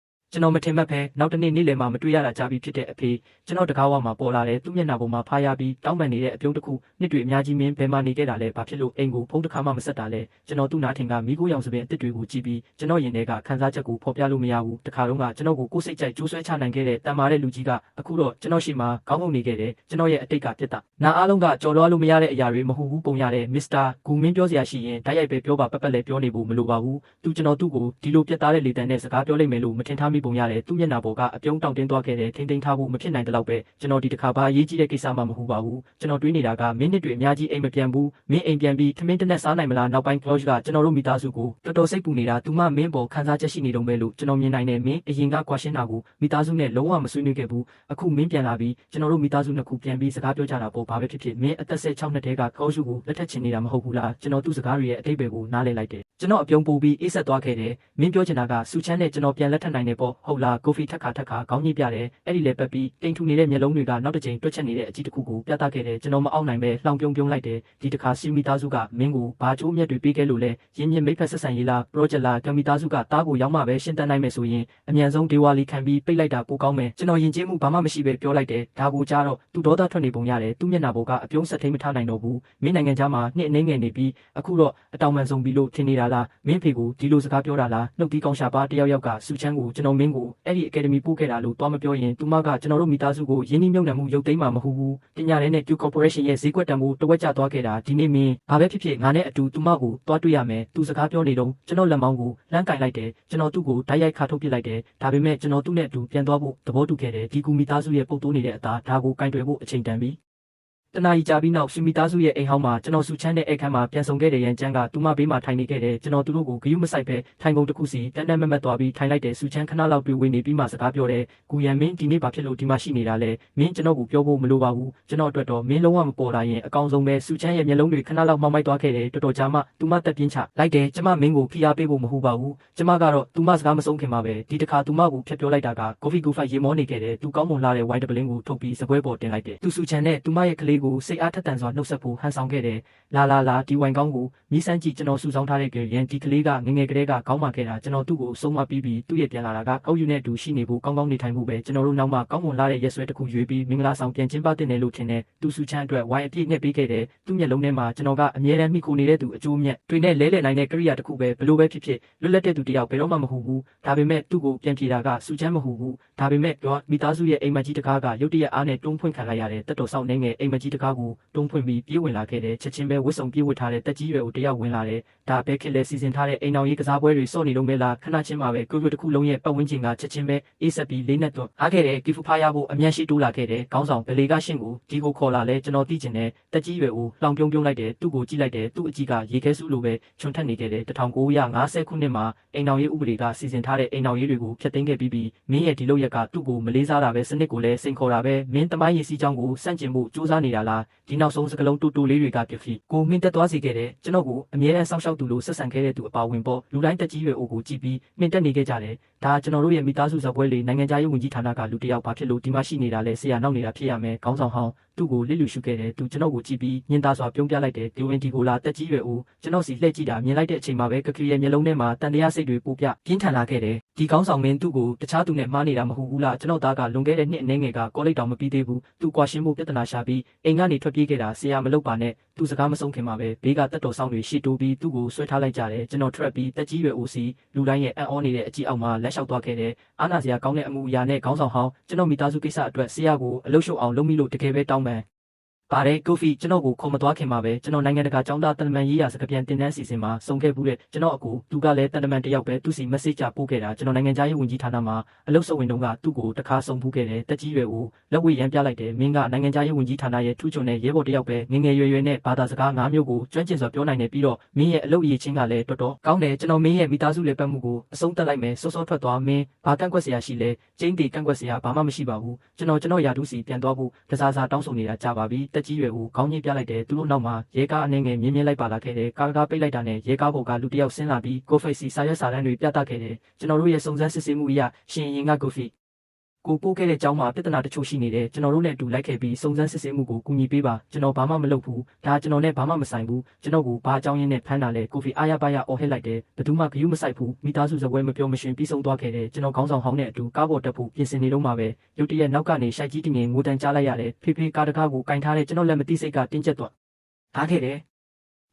ူးကျွန်တော်မထင်မှတ်ပဲနောက်တနေ့နေ့လယ်မှာမတွေ့ရတာကြားပြီးဖြစ်တဲ့အဖေကျွန်တော်တကားဝမှာပေါ်လာတဲ့သူ့မျက်နှာပေါ်မှာဖားရပြီးတောင်းပန်နေတဲ့အပြုံးတစ်ခုနှစ်တွေအများကြီးမင်းဘယ်မှာနေခဲ့တာလဲဘာဖြစ်လို့အိမ်ကိုဖုံးတစ်ခါမှမဆက်တာလဲကျွန်တော်သူ့နားထင်ကမိခိုးရောင်စပင်အစ်စ်တွေကိုကြည့်ပြီးကျွန်တော်ရင်ထဲကခန်းစားချက်ကိုဖော်ပြလို့မရဘူးတခါတော့ကကျွန်တော်ကိုကိုယ်စိတ်ကြိုက်ကျိုးဆွဲချနိုင်ခဲ့တဲ့တန်မာတဲ့လူကြီးကအခုတော့ကျွန်တော်ရှိမှခေါင်းငုံနေခဲ့တယ်ကျွန်တော်ရဲ့အတိတ်ကပြတ်တာနားအားလုံးကကြော်လွှားလို့မရတဲ့အရာတွေမဟုတ်ဘူးပုံရတဲ့မစ္စတာဂူမင်းပြောစရာရှိရင်ဓာတ်ရိုက်ပဲပြောပါပတ်လဲပြောနေဖို့မလိုပါဘူးသူကျွန်တော်သူ့ကိုဒီလိုပြတ်သားတဲ့လေတံနဲ့စကားပြောလိုက်မယ်လို့မထင်ထားမိပုံရတယ်သူ့မျက်နှာပေါ်ကအပြုံးတောင့်တင်းသွားခဲ့တဲ့ထိမ့်သိမ်းထားဖို့မဖြစ်နိုင်တဲ့လောက်ပဲကျွန်တော်ဒီတစ်ခါဘာအရေးကြီးတဲ့ကိစ္စမှမဟုတ်ပါဘူးကျွန်တော်တွေးနေတာကမင်းနှစ်တွေအများကြီးအိမ်မပြန်ဘူးမင်းအိမ်ပြန်ပြီးထမင်းတနက်စားနိုင်မလားနောက်ပိုင်း George ကကျွန်တော်တို့မိသားစုကိုတော်တော်စိတ်ပူနေတာသူမမင်းပေါ်ခံစားချက်ရှိနေတုံးပဲလို့ကျွန်တော်မြင်နိုင်တယ်မင်းအရင်ကကွာရှင်းတာကိုမိသားစုနဲ့လုံးဝမဆွေးနွေးခဲ့ဘူးအခုမင်းပြန်လာပြီးကျွန်တော်တို့မိသားစုနှစ်ခုပြန်ပြီးစကားပြောကြတာပေါ့ဘာပဲဖြစ်ဖြစ်မင်းအသက်16နှစ်တည်းက George ကိုလက်ထပ်ချင်နေတာမဟုတ်ဘူးလားကျွန်တော်သူ့စကားတွေရဲ့အတိတ်ပဲကိုနားလည်လိုက်တယ်ကျွန်တော်အပြုံးပို့ပြီးအေးဆက်သွားခဲ့တယ်မင်းပြောချင်တာကစူချမ်းနဲ့ကျွန်တော်ပြန်လက်ထပ်နိုင်တယ်ပေါ့ဟုတ်လားကိုဖီထက်ခါခေါင်းညှိပြတယ်အဲ့ဒီလေပက်ပြီးတိမ်ထူနေတဲ့မျက်လုံးတွေကနောက်တစ်ချိန်တွက်ချက်နေတဲ့အကြည့်တစ်ခုကိုပြသခဲ့တယ်ကျွန်တော်မအောင်နိုင်ပဲလှောင်ပြုံလိုက်တယ်ဒီတစ်ခါစီမီသားစုကမင်းကိုဘာချိုးမြက်တွေပေးခဲ့လို့လဲရင်းမြစ်မိတ်ဖက်ဆက်ဆံရေးလား project လားကမီသားစုကတားကိုရောက်မှပဲရှင်းတန်းနိုင်မယ်ဆိုရင်အမြန်ဆုံးဒေဝါလီခံပြီးပိတ်လိုက်တာပိုကောင်းမယ်ကျွန်တော်ယဉ်ကျေးမှုဘာမှမရှိပဲပြောလိုက်တယ်ဒါကိုကြားတော့သူဒေါသထွက်နေပုံရတယ်သူ့မျက်နှာပေါ်ကအပြုံးဆက်ထိန်မထားနိုင်တော့ဘူးမင်းနိုင်ငံသားမှာနှစ်အနေငယ်နေပြီးအခုတော့အတောင်ပန်ဆုံးပြီးလို့ထင်နေတာလားမင်းဖေကိုဒီလိုစကားပြောတာလားနှုတ်တီးကောင်းရှာပါတယောက်ကစူချမ်းကိုကျွန်တော်မင်းကိုအဲ့ဒီ academy ပို့ခဲ့တာလို့သွားမပြောရင်သူမကကျွန်တော်တို့မိသားစုကိုရင်းနှီးမြှုပ်နှံမှုရုပ်သိမ်းမှာမဟုတ်ဘူးပညာရေးနဲ့ Q Corporation ရဲ့ဈေးကွက်တန်ဖိုးတဝက်ကျသွားခဲ့တာဒီနေ့မင်းဘာပဲဖြစ်ဖြစ်ငါနဲ့အတူသူမကိုသွားတွေ့ရမယ်သူစကားပြောနေတော့ကျွန်တော်လက်မောင်းကိုလှမ်းကင်လိုက်တယ်ကျွန်တော်သူ့ကိုဓာတ်ရိုက်ခါထုတ်ပစ်လိုက်တယ်ဒါပေမဲ့ကျွန်တော်သူ့နဲ့အတူပြန်သွားဖို့သဘောတူခဲ့တယ်ဒီကူမိသားစုရဲ့ပုတ်တိုးနေတဲ့အသားဒါကိုကင်တွယ်ဖို့အချိန်တန်ပြီတနာရီကြာပြီးနောက်စီမီသားစုရဲ့အိမ်ဟောင်းမှာကျွန်တော်စူချမ်းတဲ့အိမ်ခန်းမှာပြန်ဆောင်ခဲ့တဲ့ရန်ကျန်းကသူမဘေးမှာထိုင်နေခဲ့တယ်ကျွန်တော်သူတို့ကိုဂယုမဆိုင်ပဲထိုင်ကုန်တစ်ခုစီတန်းတန်းမတ်မတ်သွားပြီးထိုင်လိုက်တယ်စူချမ်းခဏလောက်တွေ့ဝေနေပြီးမှစကားပြောတယ်ဂူရန်မင်းဒီနေ့ဘာဖြစ်လို့ဒီမှာရှိနေတာလဲမင်းကျွန်တော်ကိုပြောဖို့မလိုပါဘူးကျွန်တော်အတွက်တော့မင်းလုံးဝမပေါ်လာရင်အကောင်းဆုံးပဲစူချမ်းရဲ့မျက်လုံးတွေခဏလောက်မှောက်မိုက်သွားခဲ့တယ်တော်တော်ကြာမှသူမတက်ပြင်းချလိုက်တယ်ကျမမင်းကိုဖိအားပေးဖို့မဟုတ်ပါဘူးကျမကတော့သူမစကားမဆုံးခင်မှာပဲဒီတစ်ခါသူမကိုဖျက်ပြောလိုက်တာကကော်ဖီဂူဖိုက်ရေမောနေခဲ့တယ်သူကောင်းမွန်လာတဲ့ဝိုင်းတပလင်းကိုထုတ်ပြီးစပွဲပေါ်တင်လိုက်တယ်သူစူချမ်းနဲ့သူမရဲ့ကလေးကိုစိတ်အားထက်သန်စွာနှုတ်ဆက်ဖို့ဟန်ဆောင်ခဲ့တယ်လာဒီဝိုင်ကောင်းကိုမြည်စမ်းကြည့်ကျွန်တော်စုဆောင်းထားတဲ့ကြရင်ဒီကလေးကငငယ်ကလေးကခေါင်းမာခဲ့တာကျွန်တော်သူ့ကိုဆုံးမပြီးသူ့ရဲ့ပြန်လာတာကအောက်ယူနဲ့အတူရှိနေဖို့ကောင်းကောင်းနေထိုင်မှုပဲကျွန်တော်တို့နောက်မှကောင်းမွန်လာတဲ့ရက်စွဲတစ်ခုရွေးပြီးမင်္ဂလာဆောင်ပြန်ကျင်းပတင်တယ်လို့ထင်တယ်သူစုချမ်းအတွက်ဝိုင်အပြည့်နဲ့ပေးခဲ့တယ်သူ့မျက်လုံးထဲမှာကျွန်တော်ကအမြဲတမ်းမိခိုနေတဲ့သူအကျိုးမြတ်တွေနဲ့လဲလှယ်နိုင်တဲ့ကိရိယာတစ်ခုပဲဘလို့ပဲဖြစ်ဖြစ်လွတ်လပ်တဲ့သူတယောက်ဘယ်တော့မှမဟုတ်ဘူးဒါပေမဲ့သူ့ကိုပြန်ပြေတာကစုချမ်းမဟုတ်ဘူးဒါပေမဲ့တော့မိသားစုရဲ့အိမ်မက်ကြီးတကားကရုတ်တရက်အားနဲ့တွန်းဖွင့်ခံလိုက်ရတဲ့တက်တော်ဆောင်နေငယ်အိမ်မက်ကြီးတကားကိုတွန်းဖွင့်ပြီးပြေးဝင်လာခဲ့တယ်ချက်ချင်းပဲဝစ်စုံပြေးဝတ်ထားတဲ့တက်ကြီးရွယ်ကိုတယောက်ဝင်လာတယ်ဒါပဲခက်လဲစီစဉ်ထားတဲ့အိမ်တော်ရေးကစားပွဲတွေစော့နေလုံးပဲလားခဏချင်းမှာပဲကိုတစ်ခုလုံးရဲ့ပတ်ဝန်းကျင်ကချက်ချင်းပဲအေးဆက်ပြီးလေးနဲ့တော့အားခဲ့တယ်ကီဖူဖားရဖို့အမြန်ရှိတိုးလာခဲ့တယ်ခေါင်းဆောင်ဘလေကရှင့်ကိုဒီကိုခေါ်လာလဲကျွန်တော်သိကျင်တယ်တက်ကြီးရွယ်ကိုလှောင်ပြုံးလိုက်တယ်သူ့ကိုကြည့်လိုက်တယ်သူ့အကြည့်ကရေခဲစုလိုပဲချွန်ထက်နေခဲ့တယ်1950ခုနှစ်မှာအိမ်တော်ရေးဥပဒေကစီစဉ်ထားတဲ့အိမ်တော်ရေးတွေကိုဖျက်သိမ်းခဲ့ပြီးမင်းရဲ့ဒီလုပ်ရက်ကသူ့ကိုမလေးစားတာပဲစနစ်ကိုလည်းစိန်ခေါ်တာပဲမင်းတမိုင်းရည်စည်းကြောင်းကိုစန့်ကျင်ဖို့ကြိုးစားနေတာလားဒီနောက်ဆုံးစကလုံးတူတူလေးတွေကပြဖြစ်ကိုမင်းတက်သွားစေခဲ့တယ်ကျွန်တော်ကိုအမြဲတမ်းစောင့်ရှောက်သူလို့ဆက်ဆံခဲ့တဲ့သူအပါဝင်ပေါ့လူတိုင်းတက်ကြီးရွယ်အိုကိုကြည့်ပြီးမင်းတက်နေခဲ့ကြတယ်ဒါကျွန်တော်တို့ရဲ့မိသားစုဇပွဲလေးနိုင်ငံသားရေးဝန်ကြီးဌာနကလူတစ်ယောက်ဘာဖြစ်လို့ဒီမှာရှိနေတာလဲဆရာနောက်နေတာဖြစ်ရမယ်ခေါင်းဆောင်ဟောင်းသူ့ကိုလစ်လူရှုခဲ့တယ်သူကျွန်တော်ကိုကြည့်ပြီးညင်သားစွာပြုံးပြလိုက်တယ်ဒီဝင်ဒီကိုလာတက်ကြီးရွယ်အိုကျွန်တော်စီလှည့်ကြည့်တာမြင်လိုက်တဲ့အချိန်မှာပဲကကရီရဲ့မျက်လုံးထဲမှာတန်တရားစိတ်တွေပိုပြပြင်းထန်လာခဲ့တယ်ဒီခေါင်းဆောင်မင်းသူ့ကိုတခြားသူနဲ့မှားနေတာမဟုတ်ဘူးလားကျွန်တော်သားကလွန်ခဲ့တဲ့နှစ်အနည်းငယ်ကကောလိပ်တောင်မပြီးသေးဘူးသူကွာရှင်းမှုပြဿနာရှာပြီးအိမ်ကနေထွက်ပြေးခဲ့တာဆရာမလုပ်ပါနဲ့ သူစကားမဆုံးခင်မှာပဲဘေးကတက်တော်ဆောင်တွေရှီတိုးပြီးသူ့ကိုဆွဲထားလိုက်ကြတယ်ကျွန်တော်ထွက်ပြီးတက်ကြီးရွယ်ဦးစီလူတိုင်းရဲ့အံ့ဩနေတဲ့အကြည့်အောက်မှာလက်လျှောက်သွားခဲ့တယ်အာနာစရာကောင်းတဲ့အမှုအရာနဲ့ခေါင်းဆောင်ဟောင်းကျွန်တော်မိသားစုကိစ္စအတွက်ဆရာကိုအလုရှုပ်အောင်လုပ်မိလို့တကယ်ပဲတောင်းပန်ပါတယ်ကိုဖီကျွန်တော်ကိုခေါ်မသွားခင်မှာပဲကျွန်တော်နိုင်ငံတကာចောင်းသားတန်တမန်ရေးရာစကားပြန်တင်တဲ့စီစဉ်မှာစုံခဲ့ဘူးတဲ့ကျွန်တော်အကူသူကလည်းတန်တမန်တယောက်ပဲသူစီ message ပို့ခဲ့တာကျွန်တော်နိုင်ငံသားရေးဝန်ကြီးဌာနမှာအလုပ်ဆောင်ဝင်တုန်းကသူ့ကိုတခါစုံဖူးခဲ့တယ်တက်ကြီးရွယ်ကိုလက်ဝဲရမ်းပြလိုက်တယ်မင်းကနိုင်ငံသားရေးဝန်ကြီးဌာနရဲ့ထူးချွန်တဲ့ရဲဘော်တယောက်ပဲငငယ်ရွယ်ရွယ်နဲ့ဘာသာစကား၅မျိုးကိုကျွမ်းကျင်စွာပြောနိုင်တယ်ပြီးတော့မင်းရဲ့အလုပ်အရေးချင်းကလည်းတော်တော်ကောင်းတယ်ကျွန်တော်မင်းရဲ့မိသားစုလေပတ်မှုကိုအဆုံးသတ်လိုက်မယ်စောစောထွက်သွားမင်းဘာကန့်ကွက်စရာရှိလဲကျင်းတီကန့်ကွက်စရာဘာမှမရှိပါဘူးကျွန်တော်ယာတူးစီပြန်သွားဖို့တစားစားတောင်းဆိုနေတာကြာပါပြီတက်ကြီးရွယ်ကိုခေါင်းညှိပြလိုက်တယ်သူတို့နောက်မှာရဲကားအနေငယ်မြင်းမြင်းလိုက်ပါလာခဲ့တယ်ကားပိတ်လိုက်တာနဲ့ရဲကားပေါ်ကလူတယောက်ဆင်းလာပြီးကိုဖိတ်စီစာရွက်စာတမ်းတွေပြသခဲ့တယ်ကျွန်တော်တို့ရဲ့စုံစမ်းစစ်ဆေးမှုအရရှင်ရင်ကကိုဖိကိုပို့ခဲ့တဲ့အကြောင်းမှာပြဿနာတချို့ရှိနေတယ်ကျွန်တော်တို့နဲ့အတူလိုက်ခဲ့ပြီးစုံစမ်းစစ်ဆေးမှုကိုကူညီပေးပါကျွန်တော်ဘာမှမလုပ်ဘူးဒါကျွန်တော်နဲ့ဘာမှမဆိုင်ဘူးကျွန်တော်ကိုဘာအကြောင်းရင်းနဲ့ဖမ်းတာလဲကိုဖီအားရပါရအော်ဟစ်လိုက်တယ်ဘယ်သူမှဂယုမဆိုင်ဘူးမိသားစုဇပွဲမပြောမရှင်ပြီးဆုံးသွားခဲ့တယ်ကျွန်တော်ခေါင်းဆောင်ဟောင်းနဲ့အတူကားပေါ်တက်ဖို့ပြင်ဆင်နေတော့မှပဲရုတ်တရက်နောက်ကနေရှိုက်ကြီးတင်ငိုတန်ကြားလိုက်ရတယ်ဖေဖေကားတကားကိုကင်ထားတဲ့ကျွန်တော်လက်မသိစိတ်ကတင်းကျပ်သွားထားခဲ့တ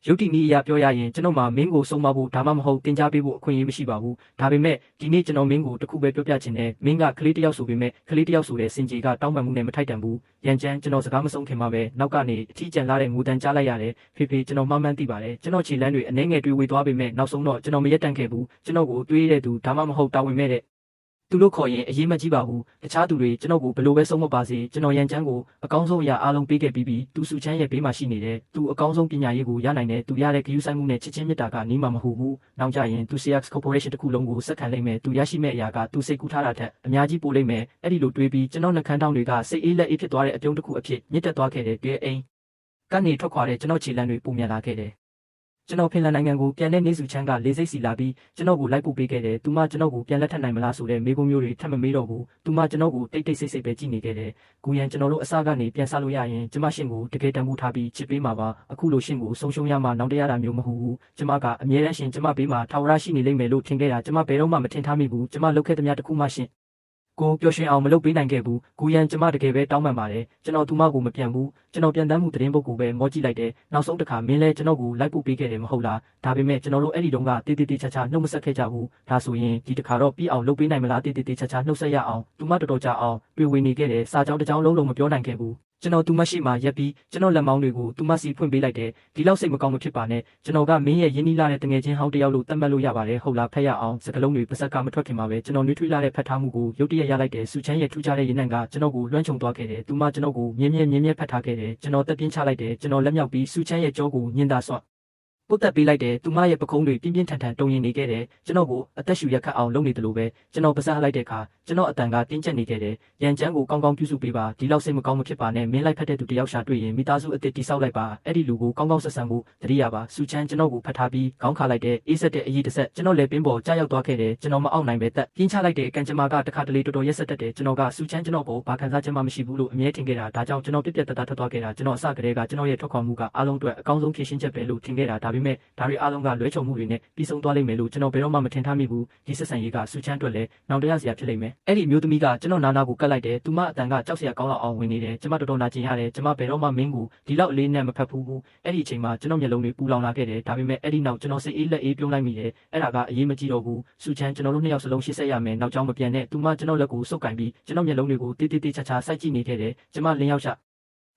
ယ်ရုပ်တည်နည်းအရာပြောရရင်ကျွန်တော်မှမင်းကိုဆုံးမဖို့ဒါမှမဟုတ်တင် जा ပေးဖို့အခွင့်အရေးမရှိပါဘူးဒါပေမဲ့ဒီနေ့ကျွန်တော်မင်းကိုတခုပဲပြောပြချင်တယ်မင်းကကလေးတယောက်ဆိုပေမဲ့ကလေးတယောက်ဆိုတဲ့စင်ကြီးကတောင်းပန်မှုနဲ့မထိုက်တန်ဘူးရန်ချမ်းကျွန်တော်စကားမဆုံးခင်မှာပဲနောက်ကနေအထီးကျန်လာတဲ့ငိုတန်ကြားလိုက်ရတယ်ဖေဖေကျွန်တော်မှမှန်းသိပါတယ်ကျွန်တော်ခြေလမ်းတွေအနှဲငယ်တွေးဝေသွားပေမဲ့နောက်ဆုံးတော့ကျွန်တော်မရက်တန့်ခဲ့ဘူးကျွန်တော်ကိုတွေးတဲ့သူဒါမှမဟုတ်တာဝန်မဲ့တဲ့သူတို့ခေါ်ရင်အရေးမကြီးပါဘူးတခြားသူတွေကျွန်တော်ကိုဘလို့ပဲဆုံးမပါစေကျွန်တော်ရန်ချမ်းကိုအကောင်းဆုံးအရာအားလုံးပေးခဲ့ပြီးသူစုချမ်းရဲ့ဘေးမှာရှိနေတယ်သူအကောင်းဆုံးပညာရေးကိုရနိုင်တယ်သူရတဲ့ဂရုစိုက်မှုနဲ့ချစ်ချင်းမေတ္တာကနီးမှာမဟုတ်ဘူးနောက်ကြရင်သူ CX Corporation တခုလုံးကိုဆက်ခံလိုက်မယ်သူရရှိမဲ့အရာကသူစိတ်ကူးထားတာထက်အများကြီးပိုလိုက်မယ်အဲ့ဒီလိုတွေးပြီးကျွန်တော်နှခမ်းတောင်းတွေကစိတ်အေးလက်အေးဖြစ်သွားတဲ့အပြုံးတစ်ခုအဖြစ်ညစ်တက်သွားခဲ့တယ်တွေ့အိမ်ကနေထွက်ခွာတဲ့ကျွန်တော်ခြေလမ်းတွေပုံမြန်လာခဲ့တယ်ကျွန်တော်ဖင်လန်နိုင်ငံကိုပြန်တဲ့နေစုချမ်းကလေစိတ်စီလာပြီးကျွန်တော်ကိုလိုက်ပို့ပေးခဲ့တယ်။သူမကျွန်တော်ကိုပြန်လက်ထပ်နိုင်မလားဆိုတဲ့မေးခွန်းမျိုးတွေထပ်မမေးတော့ဘူး။သူမကျွန်တော်ကိုတိတ်ဆိတ်ပဲကြည့်နေခဲ့တယ်။ကူရန်ကျွန်တော်တို့အစကနေပြန်စားလို့ရရင်ကျမရှင်ကိုတကယ်တမ်းမှုထားပြီးချစ်ပေးမှာပါ။အခုလိုရှင်ကိုဆုံးရှုံးရမှနောက်တရားတာမျိုးမဟုတ်ဘူး။ကျမကအမြဲတမ်းရှင်ကျမဘေးမှာထာဝရရှိနေလိမ့်မယ်လို့ထင်ခဲ့တာကျမဘယ်တော့မှမထင်ထားမိဘူး။ကျမလုပ်ခဲ့သမျှတစ်ခုမှရှင်ကိုပျော်ရွှင်အောင်မလုပ်ပေးနိုင်ခဲ့ဘူး။ကူရန်ကျမတကယ်ပဲတောင်းပန်ပါတယ်။ကျွန်တော်သူမကိုမပြန်ဘူး။ကျွန်တော်ပြန်တမ်းမှုသတင်းပုတ်ကိုပဲမောကြည့်လိုက်တယ်။နောက်ဆုံးတစ်ခါမင်းလဲကျွန်တော်ကိုလိုက်ပို့ပေးခဲ့တယ်မဟုတ်လား။ဒါပေမဲ့ကျွန်တော်တို့အဲ့ဒီတုန်းကတေးချာချာနှုတ်မဆက်ခဲ့ကြဘူး။ဒါဆိုရင်ဒီတစ်ခါတော့ပြီးအောင်လုပ်ပေးနိုင်မလားတေးချာချာနှုတ်ဆက်ရအောင်။သူမတော်တော်ကြာအောင်တွေ့ဝေနေခဲ့တယ်။စာကြောင်းတစ်ကြောင်းလုံးလုံးမပြောနိုင်ခဲ့ဘူး။ကျွန်တော်သူမရှိမှရက်ပြီးကျွန်တော်လက်မောင်းတွေကိုသူမစီဖွင့်ပေးလိုက်တယ်ဒီလောက်စိတ်မကောင်းမဖြစ်ပါနဲ့ကျွန်တော်ကမင်းရဲ့ရင်းနှီးလာတဲ့တငယ်ချင်းဟောင်းတယောက်လို့သတ်မှတ်လို့ရပါတယ်ဟုတ်လားဖက်ရအောင်စကလုံးတွေပါစက်ကမထွက်ခင်မှာပဲကျွန်တော်နှွေးထွေးလာတဲ့ဖက်ထားမှုကိုရုတ်တရက်ရလိုက်တယ်စူချမ်းရဲ့ထူးခြားတဲ့ရင်းနှံကကျွန်တော်ကိုလွှမ်းခြုံသွားခဲ့တယ်သူမကျွန်တော်ကိုမြင်းဖက်ထားခဲ့တယ်ကျွန်တော်တက်ပြင်းချလိုက်တယ်ကျွန်တော်လက်မြောက်ပြီးစူချမ်းရဲ့ကြောကိုညင်သာဆွပုတ်တက်ပေးလိုက်တယ်သူမရဲ့ပကုံးတွေပြင်းပြင်းထန်ထန်တုံရင်နေခဲ့တယ်ကျွန်တော်ကိုအသက်ရှူရက်ခတ်အောင်လုပ်နေတယ်လို့ပဲကျွန်တော်ပါစားလိုက်တဲ့အခါကျွန်တော်အတန်ကတင်းကျပ်နေခဲ့တယ်ရန်ချမ်းကိုကောင်းကောင်းပြုစုပေးပါဒီလောက်စိတ်မကောင်းမဖြစ်ပါနဲ့မင်းလိုက်ဖက်တဲ့သူတယောက်ရှာတွေ့ရင်မိသားစုအစ်စ်တိဆောက်လိုက်ပါအဲ့ဒီလူကိုကောင်းကောင်းဆက်ဆံဖို့တတိယပါစူချမ်းကျွန်တော်ကိုဖတ်ထားပြီးခေါင်းခါလိုက်တဲ့အေးဆက်တဲ့အရေးတစ်ဆက်ကျွန်တော်လည်းပင်ပေါ်ကြားရောက်သွားခဲ့တယ်ကျွန်တော်မအောင်နိုင်ပဲတက်ပြင်းချလိုက်တဲ့ကံကြမ္မာကတခါတလေတော်တော်ရက်ဆက်တက်တယ်ကျွန်တော်ကစူချမ်းကျွန်တော်ကိုဘာခံစားချက်မှမရှိဘူးလို့အမြဲထင်ခဲ့တာဒါကြောင့်ကျွန်တော်ပြက်တက်ထွက်သွားခဲ့တာကျွန်တော်အစကတည်းကကျွန်တော်ရဲ့ထွက်ခွာမှုကအားလုံးအတွက်အကောင်းဆုံးဖြည့်ရှင်းချက်ပဲလို့ထင်ခဲ့တာဒါပေမဲ့ဒါတွေအားလုံးကလွဲချော်မှုတွေနဲ့ပြီးဆုံးသွားလိမ့်မယ်လို့ကျွန်တော်ဘယ်တော့မှမထင်ထားမိဘူးဒီဆက်ဆံရေးကစူချမ်းအတွက်လည်းနောက်တရားစရာဖြစ်လိမ့်မယ်အဲ့ဒီမျိုးသမီးကကျွန်တော်နာနာကိုကတ်လိုက်တယ်သူမအတန်ကကြောက်စရာကောင်းလောက်အောင်ဝင်နေတယ်ကျွန်မတော်တော်နာကျင်ရတယ်ကျွန်မဘယ်တော့မှမင်းကိုဒီလောက်အလေးနဲ့မဖက်ဘူးအဲ့ဒီအချိန်မှာကျွန်တော်မျက်လုံးတွေပူလောင်လာခဲ့တယ်ဒါပေမဲ့အဲ့ဒီနောက်ကျွန်တော်စိတ်အေးလက်အေးပြုံးလိုက်မိတယ်အဲ့ဒါကအရေးမကြီးတော့ဘူးစူချမ်းကျွန်တော်တို့နှစ်ယောက်စလုံးရှစ်ဆက်ရမယ်နောက်ကြောင်းမပြန်နဲ့သူမကျွန်တော်လက်ကိုစုပ်ကင်ပြီးကျွန်တော်မျက်လုံးတွေကိုတေးချာချာစိုက်ကြည့်နေခဲ့တယ်ကျွန်မလင်းရောက်ခ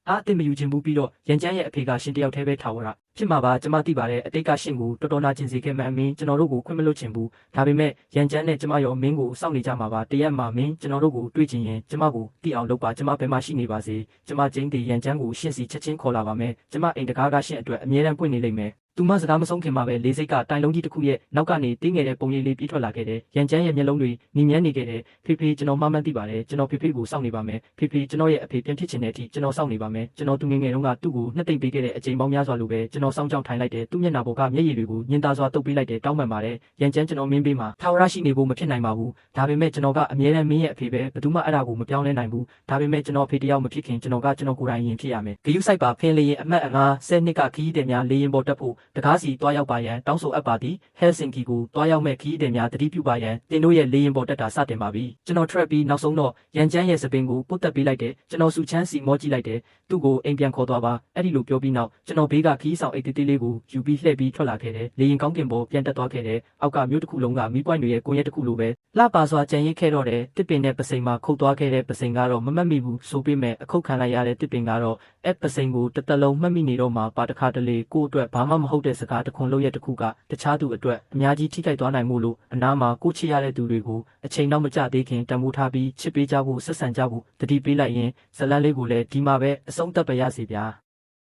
ျအသိမယူခြင်းဘူးပြီးတော့ရန်ချမ်းရဲ့အဖေကရှင်တယောက်တည်းပဲထာဝရဖြစ်မှာပါကျွန်မသိပါတယ်အတိတ်ကရှင်ကိုတော်တော်နာကျင်စေခဲ့မှအမင်းကျွန်တော်တို့ကိုခွင့်မလွှတ်ချင်ဘူးဒါပေမဲ့ရန်ချမ်းနဲ့ကျွန်မရောမင်းကိုစောင့်နေကြမှာပါတရက်မှမင်းကျွန်တော်တို့ကိုတွေ့ချင်ရင်ကျွန်မကိုတိအောင်လုပ်ပါကျွန်မဘယ်မှာရှိနေပါစေကျွန်မကျင်းတည်ရန်ချမ်းကိုရှင့်စီချက်ချင်းခေါ်လာပါမယ်ကျွန်မအိမ်တကားကရှင့်အတွက်အမြဲတမ်းပွင့်နေလိမ့်မယ်သူမစကားမဆုံးခင်မှာပဲလေးစိတ်ကတိုင်လုံးကြီးတစ်ခုရဲ့နောက်ကနေတင်းငယ်တဲ့ပုံရိပ်လေးပြေးထွက်လာခဲ့တယ်ရန်ချမ်းရဲ့မျက်လုံးတွေနီမြန်းနေခဲ့တယ်ဖေကျွန်တော်မှမှန်းသိပါတယ်ကျွန်တော်ဖေကိုစောင့်နေပါမယ်ဖေကျွန်တော်ရဲ့အဖေပြန်ဖြစ်ချင်တဲ့အထိကျွန်တော်စောင့်နေပါမယ်ကျွန်တော်သူငယ်တုန်းကသူ့ကိုနှစ်သိမ့်ပေးခဲ့တဲ့အချိန်ပေါင်းများစွာလိုပဲကျွန်တော်စောင့်ကြောက်ထိုင်လိုက်တယ်သူ့မျက်နှာပေါ်ကမျက်ရည်တွေကိုညင်သာစွာတုပ်ပေးလိုက်တယ်တောင်းပန်ပါတယ်ရန်ချမ်းကျွန်တော်မင်းပေးမှာထာဝရရှိနေဖို့မဖြစ်နိုင်ပါဘူးဒါပေမဲ့ကျွန်တော်ကအမြဲတမ်းမင်းရဲ့အဖေပဲဘယ်သူမှအဲ့ဒါကိုမပြောင်းလဲနိုင်ဘူးဒါပေမဲ့ကျွန်တော်ဖေတယောက်မဖြစ်ခင်ကျွန်တော်ကိုယ်တိုင်ရင်ဖြစ်ရမယ်ဂယုစိုက်ပါဖင်လေရင်အမှတ်အငါး10နှစ်ကခီးတဲ့များလေရင်ပေါ်တက်ဖို့ တကားစီတွားရောက်ပါရန်တောင်းဆိုအပ်ပါသည်ဟဲလ်ဆင်ကီကိုတွားရောက်မဲ့ခီးသည်များတတိပြုပါရန်တင်တို့ရဲ့လေရင်ပေါ်တက်တာစတင်ပါပြီကျွန်တော် trap ပြီးနောက်ဆုံးတော့ရန်ချမ်းရဲ့စပင်ကိုပုတ်တက်ပေးလိုက်တယ်ကျွန်တော်စူချမ်းစီမောကြည့်လိုက်တယ်သူ့ကိုအိမ်ပြန်ခေါ်သွားပါအဲ့ဒီလိုပြောပြီးနောက်ကျွန်တော်ဘေးကခီးဆောင်အိတ်တေးလေးကိုယူပြီးလှည့်ပြီးထွက်လာခဲ့တယ်လေရင်ကောင်းကင်ပေါ်ပြန်တက်သွားခဲ့တယ်အောက်ကမြို့တစ်ခုလုံးကမီးပွိုင်းတွေရဲ့ကိုရဲတစ်ခုလိုပဲလှပါစွာကြံရစ်ခဲ့တော့တယ်တစ်ပင်နဲ့ပစိန်မှာခုတ်သွားခဲ့တဲ့ပစိန်ကတော့မမှတ်မိဘူးဆိုပေမဲ့အခုတ်ခံလိုက်ရတဲ့တစ်ပင်ကတော့အဲ့ပစိန်ကိုတစ်သက်လုံးမှတ်မိနေတော့မှပါတခါတလေကို့အတွက်ဘာမှမဟုတ်တဲ့စကားတစ်ခွန်းလုံးရဲ့တစ်ခုကတခြားသူအတွက်အများကြီးထိခိုက်သွားနိုင်မှုလို့အနားမှာကိုချစ်ရတဲ့သူတွေကိုအချိန်တော့မကျသေးခင်တန်ဖိုးထားပြီးချစ်ပေးကြဖို့ဆက်ဆံကြဖို့တတိပေးလိုက်ရင်ဇလန်းလေးကိုလည်းဒီမှာပဲအဆုံးသတ်ပါရစေဗျာ